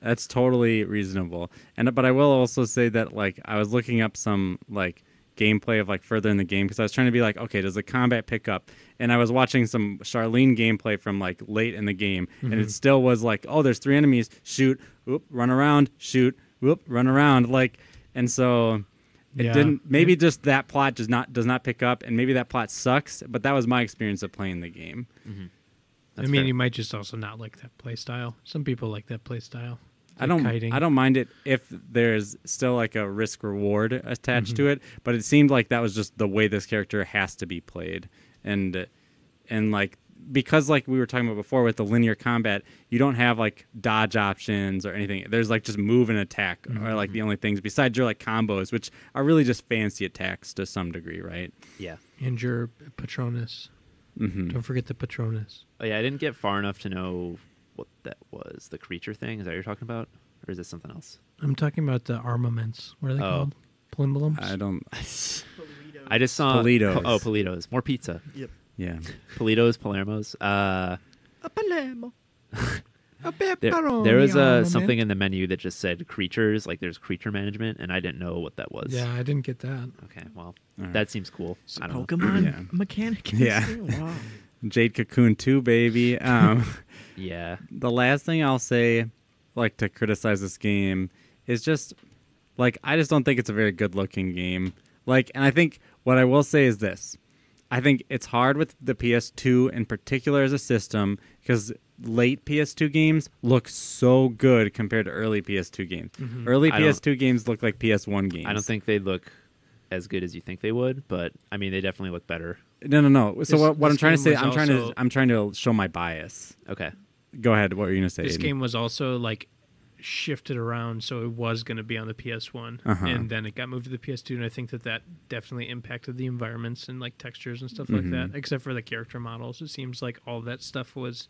that's totally reasonable. But I will also say that like I was looking up some like gameplay of like further in the game because I was trying to be like, okay, does the combat pick up? And I was watching some Charlene gameplay from like late in the game, and it still was like, oh, there's 3 enemies, shoot, whoop, run around, shoot, whoop, run around, like. And so it didn't. Maybe just that plot does not pick up, and maybe that plot sucks. But that was my experience of playing the game. Mm-hmm. I mean, you might just also not like that play style. Some people like that play style. I don't mind it if there's still like a risk reward attached to it. But it seemed like that was just the way this character has to be played, and like. Because like we were talking about before with the linear combat, you don't have like dodge options or anything. There's like just move and attack are like the only things besides your like combos, which are really just fancy attacks to some degree, right? Yeah. And your Patronus. Mm-hmm. Don't forget the Patronus. Oh yeah, I didn't get far enough to know what that was. The creature thing, is that what you're talking about? Or is this something else? I'm talking about the armaments. What are they Oh. called? Plimbalums? I don't. I just saw Politos. Oh, Politos. More pizza. Yep. Yeah. Politos, Palermos. A Palermo. A There pepperoni was armament. something in the menu that just said creatures, like there's creature management, and I didn't know what that was. Yeah, I didn't get that. Okay, well, All right. that seems cool. It's I a don't know. Pokemon Yeah. mechanic. in Yeah. this game? Wow. Jade Cocoon 2, baby. Yeah. The last thing I'll say, like, to criticize this game is just, like, I just don't think it's a very good looking game. Like, and I think what I will say is this. I think it's hard with the PS2 in particular as a system because late PS2 games look so good compared to early PS2 games. Mhm. Early I don't- PS2 games look like PS1 games. I don't think they look as good as you think they would, but I mean, they definitely look better. No. So This- what I'm this trying to game say, was also- I'm trying to show my bias. Okay. Go ahead. What were you gonna say? This Aiden? game was also like shifted around, so it was going to be on the PS1, Uh-huh. and then it got moved to the PS2, and I think that definitely impacted the environments and like textures and stuff like that. Except for the character models, it seems like all that stuff was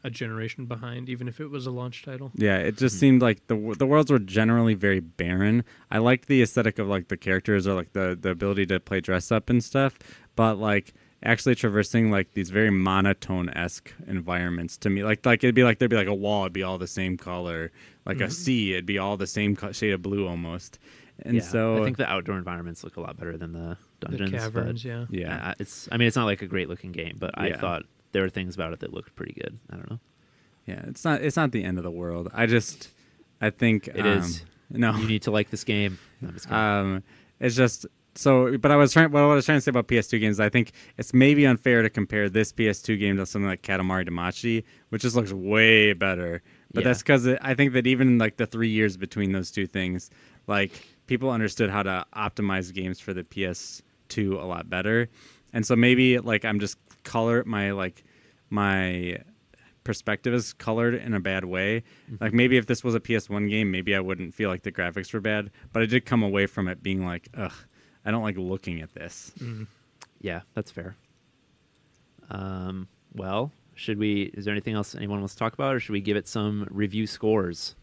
a generation behind, even if it was a launch title. Yeah, it just seemed like the worlds were generally very barren. I liked the aesthetic of like the characters or like the ability to play dress up and stuff, but like actually traversing like these very monotone-esque environments to me, like it'd be like there'd be like a wall, it'd be all the same color, like a sea, it'd be all the same shade of blue almost, and yeah, so I think the outdoor environments look a lot better than the dungeons. The but, caverns, yeah. yeah, I mean, it's not like a great looking game, but I Yeah. thought there were things about it that looked pretty good. I don't know. yeah, it's not the end of the world. I think It is. no. You need to like this game. No, I'm just kidding. It's just so. But what I was trying to say about PS2 games, I think it's maybe unfair to compare this PS2 game to something like Katamari Damacy, which just looks way better. But Yeah. that's because I think that even in like the 3 years between those two things, like people understood how to optimize games for the PS2 a lot better, and so maybe like I'm just my perspective is colored in a bad way. Like maybe if this was a PS1 game, maybe I wouldn't feel like the graphics were bad, but I did come away from it being like, ugh, I don't like looking at this. Yeah, that's fair. Well, is there anything else anyone wants to talk about, or should we give it some review scores?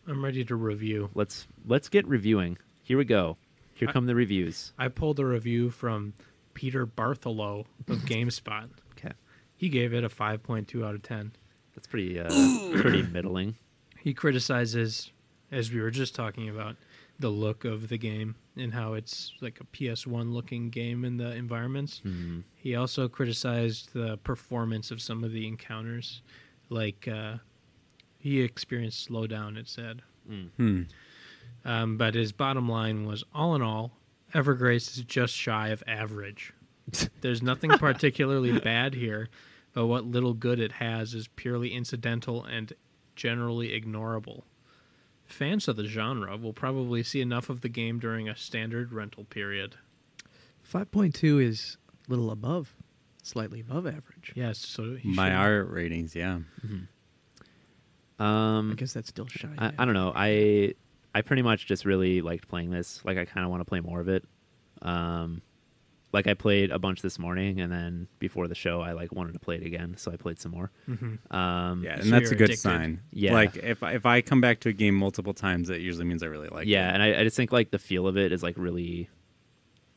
I'm ready to review. Let's get reviewing. Here we go. Here come the reviews. I pulled a review from Peter Bartholow of GameSpot. Okay. He gave it a 5.2 out of 10. That's pretty pretty middling. He criticizes, as we were just talking about, the look of the game and how it's like a PS1 looking game in the environments. He also criticized the performance of some of the encounters. Like, he experienced slowdown, it said. But his bottom line was, all in all, Evergrace is just shy of average. There's nothing particularly bad here, but what little good it has is purely incidental and generally ignorable. Fans of the genre will probably see enough of the game during a standard rental period. 5.2 is a little slightly above average. Yes, so he By should- our ratings, yeah. I guess that's still shy. I don't know. I pretty much just really liked playing this. Like, I kind of want to play more of it. Like, I played a bunch this morning, and then before the show, I like wanted to play it again, so I played some more. Yeah, So and that's a you're good addicted. sign. Yeah. Like if I come back to a game multiple times, that usually means I really like it. Yeah, and I just think like the feel of it is like really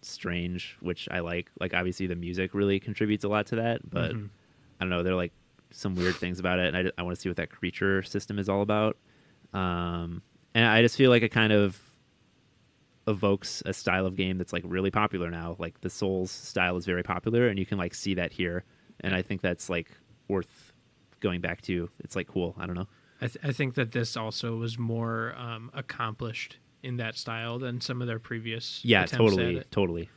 strange, which I like. Like, obviously the music really contributes a lot to that, but I don't know, there are like some weird things about it, and I want to see what that creature system is all about. And I just feel like it kind of evokes a style of game that's like really popular now. Like the Souls style is very popular, and you can like see that here, and I think that's like worth going back to. It's like cool. I don't know. I think that this also was more accomplished in that style than some of their previous attempts at it. Totally.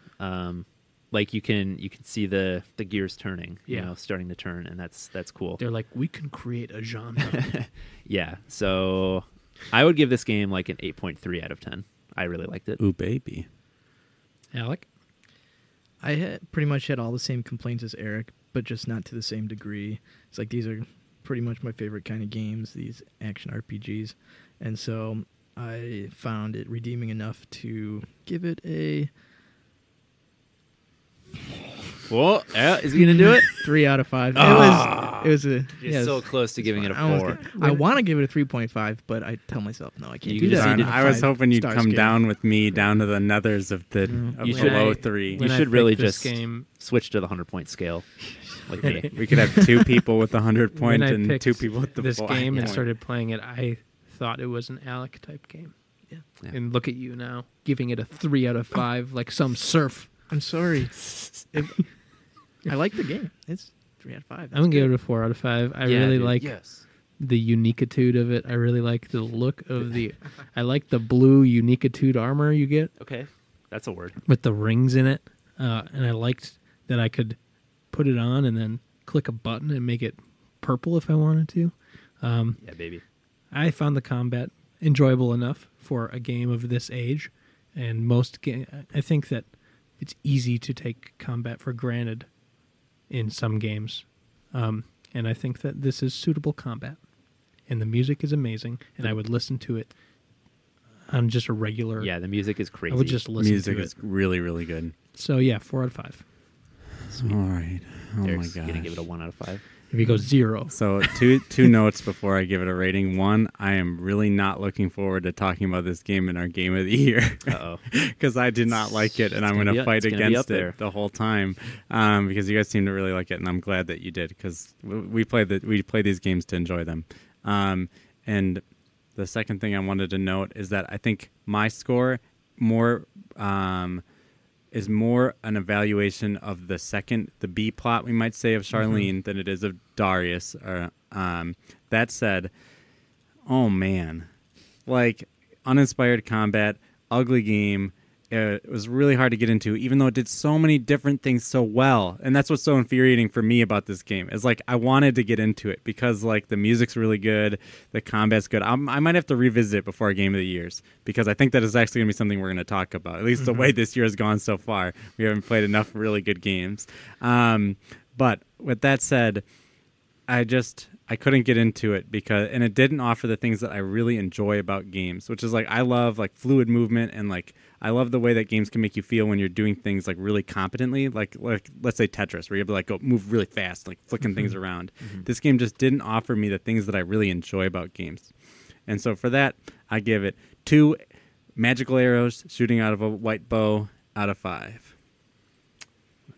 Like you can see the gears turning, you Yeah. know, starting to turn, and that's cool. They're like, we can create a genre. Yeah. So I would give this game like an 8.3 out of 10. I really liked it. Ooh, baby. Alec? I pretty much had all the same complaints as Eric, but just not to the same degree. It's like these are pretty much my favorite kind of games, these action RPGs. And so I found it redeeming enough to give it a Whoa, is he gonna do it? 3 out of 5. It was a. You're yes. so close to giving it a I almost 4. got- I want to give it a 3.5, but I tell myself no, I can't You do just that. need Darn, to I was 5 hoping you'd star come scale. down with me down to the nethers of the You should- below When 3. when You I should really picked this just game. Switch to the 100-point scale, like me. We could have 2 people with the 100 When point I and picked 2 people with the this 5 game and point. started playing it, I thought it was an Alec type game. Yeah. Yeah. And look at you now, giving it a 3 out of 5, like some surf. I'm sorry. I like the game. It's 3 out of 5. I'm gonna give it a 4 out of 5. I Yeah, really dude, like Yes. the uniquitude of it. I really like the look of the. I like the blue uniquitude armor you get Okay, that's a word. with the rings in it, and I liked that I could put it on and then click a button and make it purple if I wanted to. Yeah, baby. I found the combat enjoyable enough for a game of this age, and I think that it's easy to take combat for granted in some games, and I think that this is suitable combat, and the music is amazing, and I would listen to it on just a regular. Yeah, the music is crazy. I would just listen Music to is it. really, really good. So yeah, 4 out of 5. Sweet. All right. Oh Derek's my gonna gosh. give it a 1 out of 5. If you go 0, So two notes before I give it a rating. One, I am really not looking forward to talking about this game in our game of the year Uh-oh. because I did not like it, and I'm gonna going be to up- fight it's gonna be against up there. it the whole time because you guys seem to really like it, and I'm glad that you did because we play these games to enjoy them. And the second thing I wanted to note is that I think my score is more an evaluation of the B plot, we might say, of Charlene than it is of Darius. That said, oh man, like uninspired combat, ugly game. It was really hard to get into, even though it did so many different things so well. And that's what's so infuriating for me about this game. Is like I wanted to get into it because like the music's really good, the combat's good. I might have to revisit it before our Game of the Years because I think that is actually going to be something we're going to talk about. At least the way this year has gone so far, we haven't played enough really good games. But with that said, I couldn't get into it and it didn't offer the things that I really enjoy about games, which is like I love like fluid movement and like I love the way that games can make you feel when you're doing things like really competently, like let's say Tetris, where you have to like go move really fast, like flicking things around. This game just didn't offer me the things that I really enjoy about games, and so for that I give it 2 magical arrows shooting out of a white bow out of 5.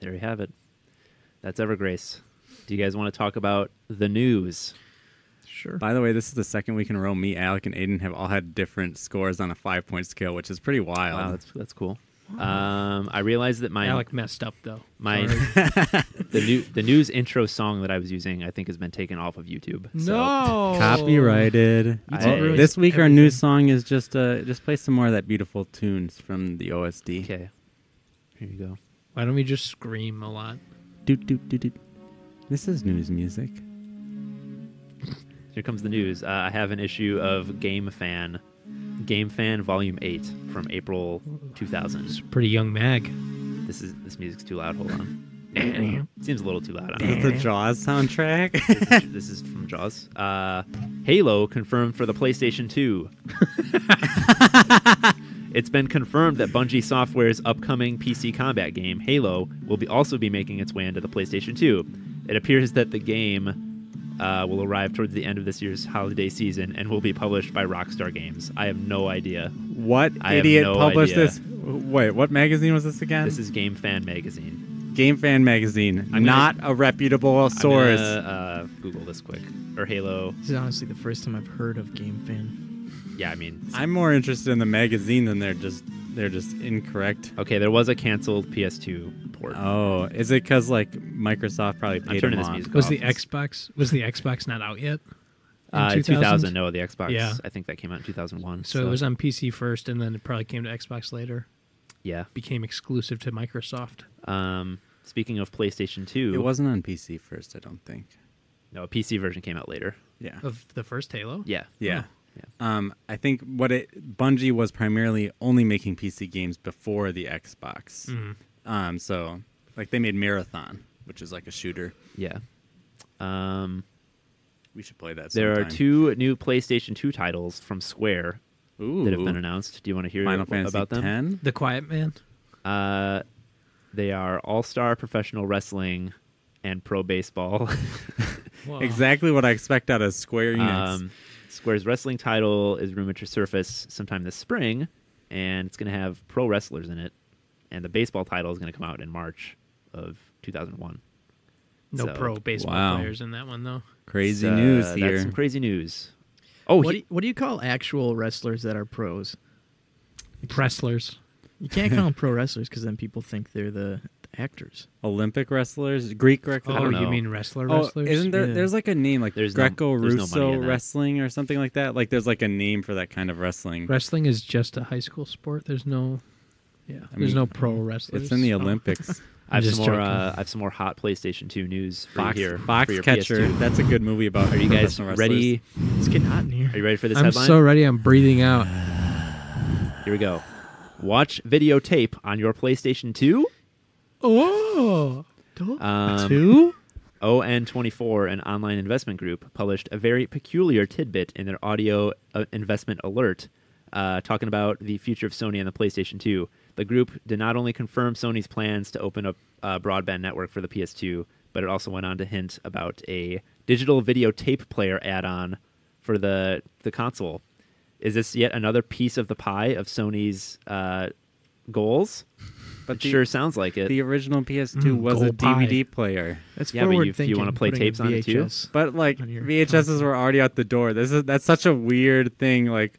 There you have it. That's Evergrace. Do you guys want to talk about the news? Sure. By the way, this is the second week in a row me, Alec, and Aiden have all had different scores on a 5-point scale, which is pretty wild. Wow, that's cool. I realized that Alec messed up though. my Sorry. the news intro song that I was using, I think, has been taken off of YouTube. So No Copyrighted. ruins This week our everything. news song is just play some more of that beautiful tunes from the OSD. Okay, here you go. Why don't we just scream a lot? Doot, doot, doot, doot. This is news music. Here comes the news. I have an issue of Game Fan Volume 8 from April 2000. It's a pretty young mag. This music's too loud. Hold on. Seems a little too loud. I don't Is know. it the Jaws soundtrack? This is from Jaws. Halo confirmed for the PlayStation 2. It's been confirmed that Bungie Software's upcoming PC combat game, Halo, will also be making its way into the PlayStation 2. It appears that the game will arrive towards the end of this year's holiday season and will be published by Rockstar Games. I have no idea. What I have idiot no published idea. this? Wait, what magazine was this again? This is Game Fan Magazine. Game Fan Magazine, not a reputable source. I'm gonna Google this quick. Or Halo. This is honestly the first time I've heard of Game Fan. Yeah, I mean... I'm more interested in the magazine than they're just incorrect. Okay, there was a canceled PS2 port. Oh, is it because like Microsoft probably paid turning them this off? music Was off. the Xbox not out yet? In 2000, no, the Xbox. Yeah. I think that came out in 2001. So it was on PC first, and then it probably came to Xbox later. Yeah. Became exclusive to Microsoft. Speaking of PlayStation 2, It wasn't on PC first, I don't think. no, a PC version came out later. Yeah. Of the first Halo? Yeah. Yeah. Yeah. I think Bungie was primarily only making PC games before the Xbox. Mhm. So like they made Marathon, which is like a shooter. Yeah. We should play that There are sometime. 2 new PlayStation 2 titles from Square Ooh. that have been announced. Do you want to hear Final Fantasy about them? X? The Quiet Man? They are All-Star Professional Wrestling and Pro Baseball. Wow. Exactly what I expect out of Square Enix. Square's wrestling title is rumored to surface sometime this spring, and it's going to have pro wrestlers in it. And the baseball title is going to come out in March of 2001. No So, pro baseball wow. players in that one, though. Crazy So, news here. That's some crazy news. Oh, What do you call actual wrestlers that are pros? Wrestlers. You can't call them pro wrestlers because then people think they're the actors. Olympic wrestlers, Greek wrestlers. Oh, don't you know. mean wrestler Oh, wrestlers? isn't there? Yeah. There's like a name, like There's no money Greco-Russo in that. wrestling or something like that. Like there's like a name for that kind of wrestling. Wrestling is just a high school sport. There's no, I there's mean, no pro wrestlers. It's in the Oh. Olympics. I have just some more. joking. I have some more hot PlayStation 2 news for Fox, you here. for your Foxcatcher. PS2. That's a good movie about. Are you guys professional ready? It's getting hot in here. Are you ready for this I'm headline? so ready. I'm breathing out. Here we go. Watch videotape on your PlayStation 2. Oh, Um, two? ON24, an online investment group, published a very peculiar tidbit in their audio investment alert, talking about the future of Sony and the PlayStation 2. The group did not only confirm Sony's plans to open up a broadband network for the PS2, but it also went on to hint about a digital videotape player add-on for the console. Is this yet another piece of the pie of Sony's goals? But It sure sounds like it. The original PS2 was a gold pie. DVD player. That's Yeah, but forward if you thinking. wanna play putting a tapes on it too? VHS. But like On your VHSs were already out the door. That's such a weird thing. Like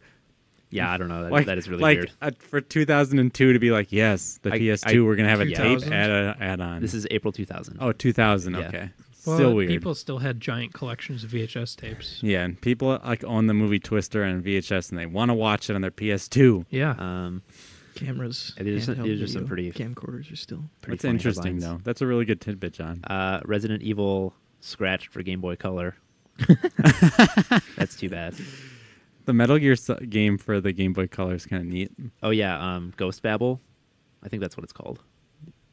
Yeah, I don't know. like That is really like weird. For 2002 to be like, yes, the PS2 we're gonna have a tape 2000? add-on. This is April 2000. Oh, 2000. Yeah. Okay, Well, still weird. People still had giant collections of VHS tapes. Yeah, and people like own the movie Twister on VHS, and they want to watch it on their PS2. Yeah. Cameras. These are handheld some video pretty camcorders are still. pretty That's funny interesting, headlines. though. That's a really good tidbit, John. Resident Evil scratched for Game Boy Color. That's too bad. The Metal Gear game for the Game Boy Color is kind of neat. Oh yeah, Ghost Babel. I think that's what it's called.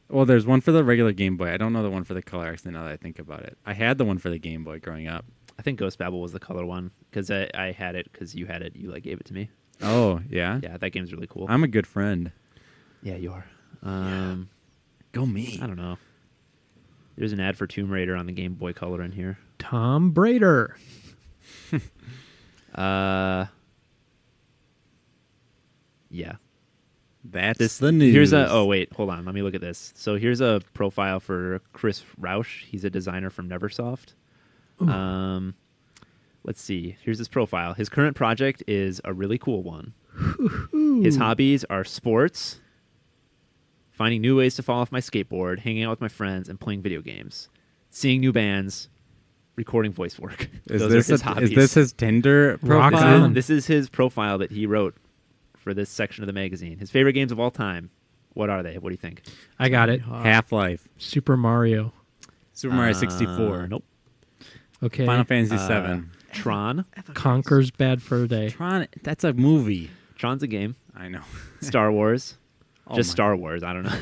Well, there's one for the regular Game Boy. I don't know the one for the Color, actually, now that I think about it. I had the one for the Game Boy growing up. I think Ghost Babel was the color one because I had it because you had it. You like gave it to me. Oh, yeah? Yeah, that game's really cool. I'm a good friend. Yeah, you are. Go me. I don't know. There's an ad for Tomb Raider on the Game Boy Color in here. Tom Brader. Yeah. That's the news. Here's a. Oh wait, hold on. Let me look at this. So here's a profile for Chris Rausch. He's a designer from Neversoft. Let's see. Here's his profile. His current project is a really cool one. His hobbies are sports, finding new ways to fall off my skateboard, hanging out with my friends, and playing video games, seeing new bands, recording voice work. Is Those this are his hobbies. is this his Tinder Rock profile? on. This is his profile that he wrote for this section of the magazine. His favorite games of all time. What are they? What do you think? I got it. Half-Life, Super Mario. Super Mario 64, Nope. Okay. Final Fantasy 7. Tron. Conker's Bad Fur Day. Tron, that's a movie. Tron's a game. I know. Star Wars. Oh Just my- Star Wars. I don't know.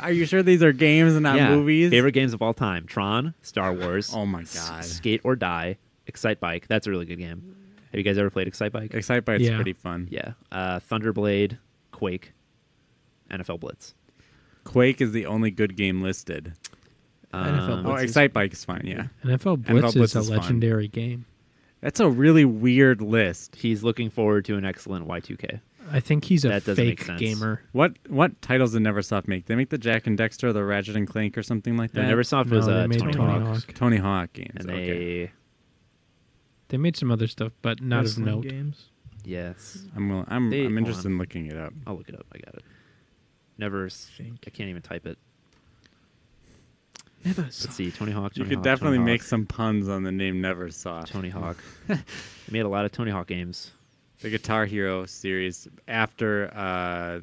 Are you sure these are games and not Yeah. movies? Favorite games of all time. Tron, Star Wars. Oh my god. Skate or Die. Excite Bike. That's a really good game. Have you guys ever played Excite Bike? Excite Bike's Yeah. pretty fun. Yeah. Thunderblade, Quake, NFL Blitz. Quake is the only good game listed. NFL Oh, Blitz is- Excite Bike is fine, yeah. NFL Blitz Blitz is is a fun. legendary game. That's a really weird list. He's looking forward to an excellent Y2K. I think he's a That doesn't make fake sense. gamer. What titles did Neversoft make? They make the Jack and Dexter, the Ratchet and Clank, or something like No, that. Neversoft No, was they made Tony Tony Hawk. Hawk. Tony Hawk games. And Okay. They made some other stuff, but not of Wrestling note. games. Yes. I'm Hold interested on. in looking it up. I'll look it up. I got it. Never. Think. I can't even type it. Never. Let's see. Tony Hawk. You Tony could Hawk, definitely Tony make Hawk, some puns on the name Neversoft. Tony Hawk. He made a lot of Tony Hawk games. The Guitar Hero series after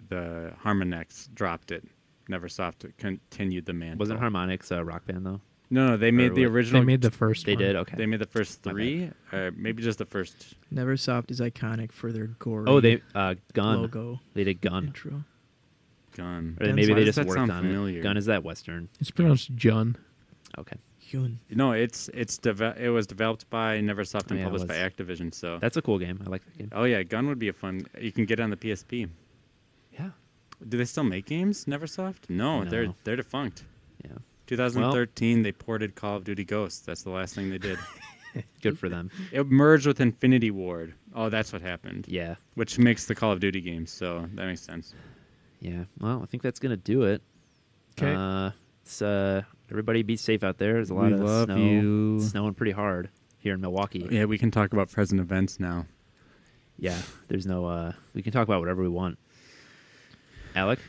the Harmonix dropped it. Neversoft continued the mantle. Wasn't Harmonix a rock band though? No, they made the what- original. They made the first They one. did. Okay. They made the first My bad. three, or maybe just the first. Neversoft is iconic for their gory Oh, they Gun. logo They did Gun. intro. Gun. Or Gun's maybe Why they does just that worked sound on familiar? it. Gun is that Western. It's pronounced Jun. Okay. Hyun. No, it was developed by Neversoft and Yeah, it published by was. Activision. So That's a cool game. I like that game. oh yeah, Gun would be a fun. You can get it on the PSP. Yeah. Do they still make games, Neversoft? No, No. they're defunct. Yeah. 2013, they ported Call of Duty Ghosts. That's the last thing they did. Good for them. It merged with Infinity Ward. Oh, that's what happened. Yeah. Which makes the Call of Duty games, so that makes sense. Yeah. Well, I think that's gonna do it. 'Kay. It's everybody be safe out there. There's a lot We of love snow. you. It's snowing pretty hard here in Milwaukee. Yeah, we can talk about present events now. Yeah. There's no. We can talk about whatever we want. Alec,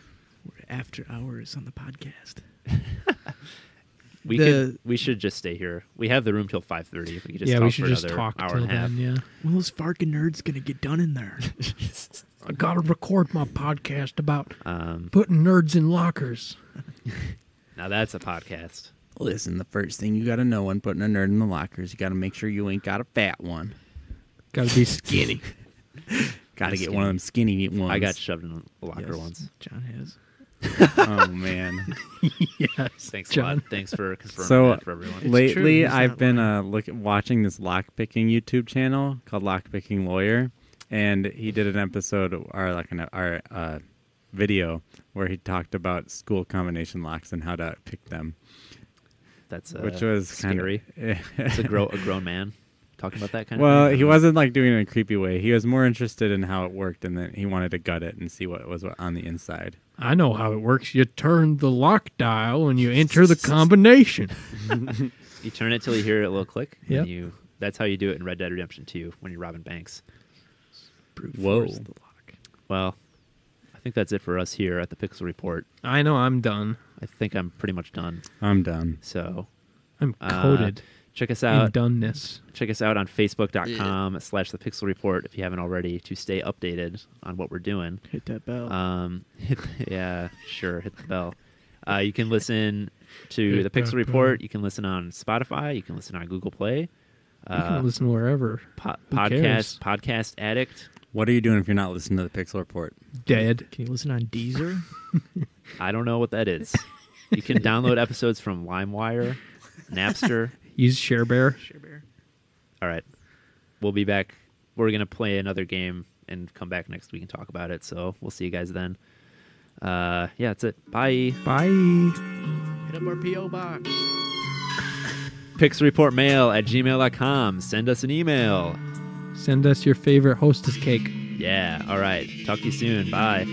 We're after hours on the podcast. we should just stay here. We have the room till 5:30. We could just Yeah, talk we should for just another talk hour till and a half. then. Yeah. When those fucking nerds gonna get done in there? I gotta record my podcast about Um, putting nerds in lockers. now that's a podcast. Listen, the first thing you got to know when putting a nerd in the locker is you got to make sure you ain't got a fat one. Gotta be skinny. Got to I'm get one of them skinny ones. I got shoved in a locker Yes, once. John has. Oh, man. Yes. Thanks John. a lot. Thanks for confirming So, that for everyone. true, lately, he's I've not been lying. watching this lockpicking YouTube channel called Lockpicking Lawyer, and he did an episode or like our video where he talked about school combination locks and how to pick them, That's which was scary. Kind It's of a grown man talking about that kind of well, thing. he wasn't like doing it in a creepy way. He was more interested in how it worked, and then he wanted to gut it and see what was on the inside. I know how it works. You turn the lock dial and you enter the combination. You turn it till you hear a little click. Yep. And that's how you do it in Red Dead Redemption 2 when you're robbing banks. Brute Whoa. force the lock. Well, I think that's it for us here at the Pixel Report. I know I'm done. I think I'm pretty much done. I'm done. So I'm coated check us in out. doneness. Check us out on Facebook.com/The Pixel Report if you haven't already to stay updated on what we're doing. Hit that bell. Yeah, sure. Hit the bell. You can listen to Hit the that Pixel bell. Report. You can listen on Spotify. You can listen on Google Play. You can listen wherever. Who cares? Podcast Addict. What are you doing if you're not listening to the Pixel Report? Dead. Can you listen on Deezer? I don't know what that is. You can download episodes from LimeWire, Napster. Use ShareBear. Sure, Bear. All right. We'll be back. We're going to play another game and come back next week and talk about it. So we'll see you guys then. Yeah, that's it. Bye. Bye. Hit up our P.O. box. pixelreportmail@gmail.com. Send us an email. Send us your favorite hostess cake. Yeah. All right. Talk to you soon. Bye.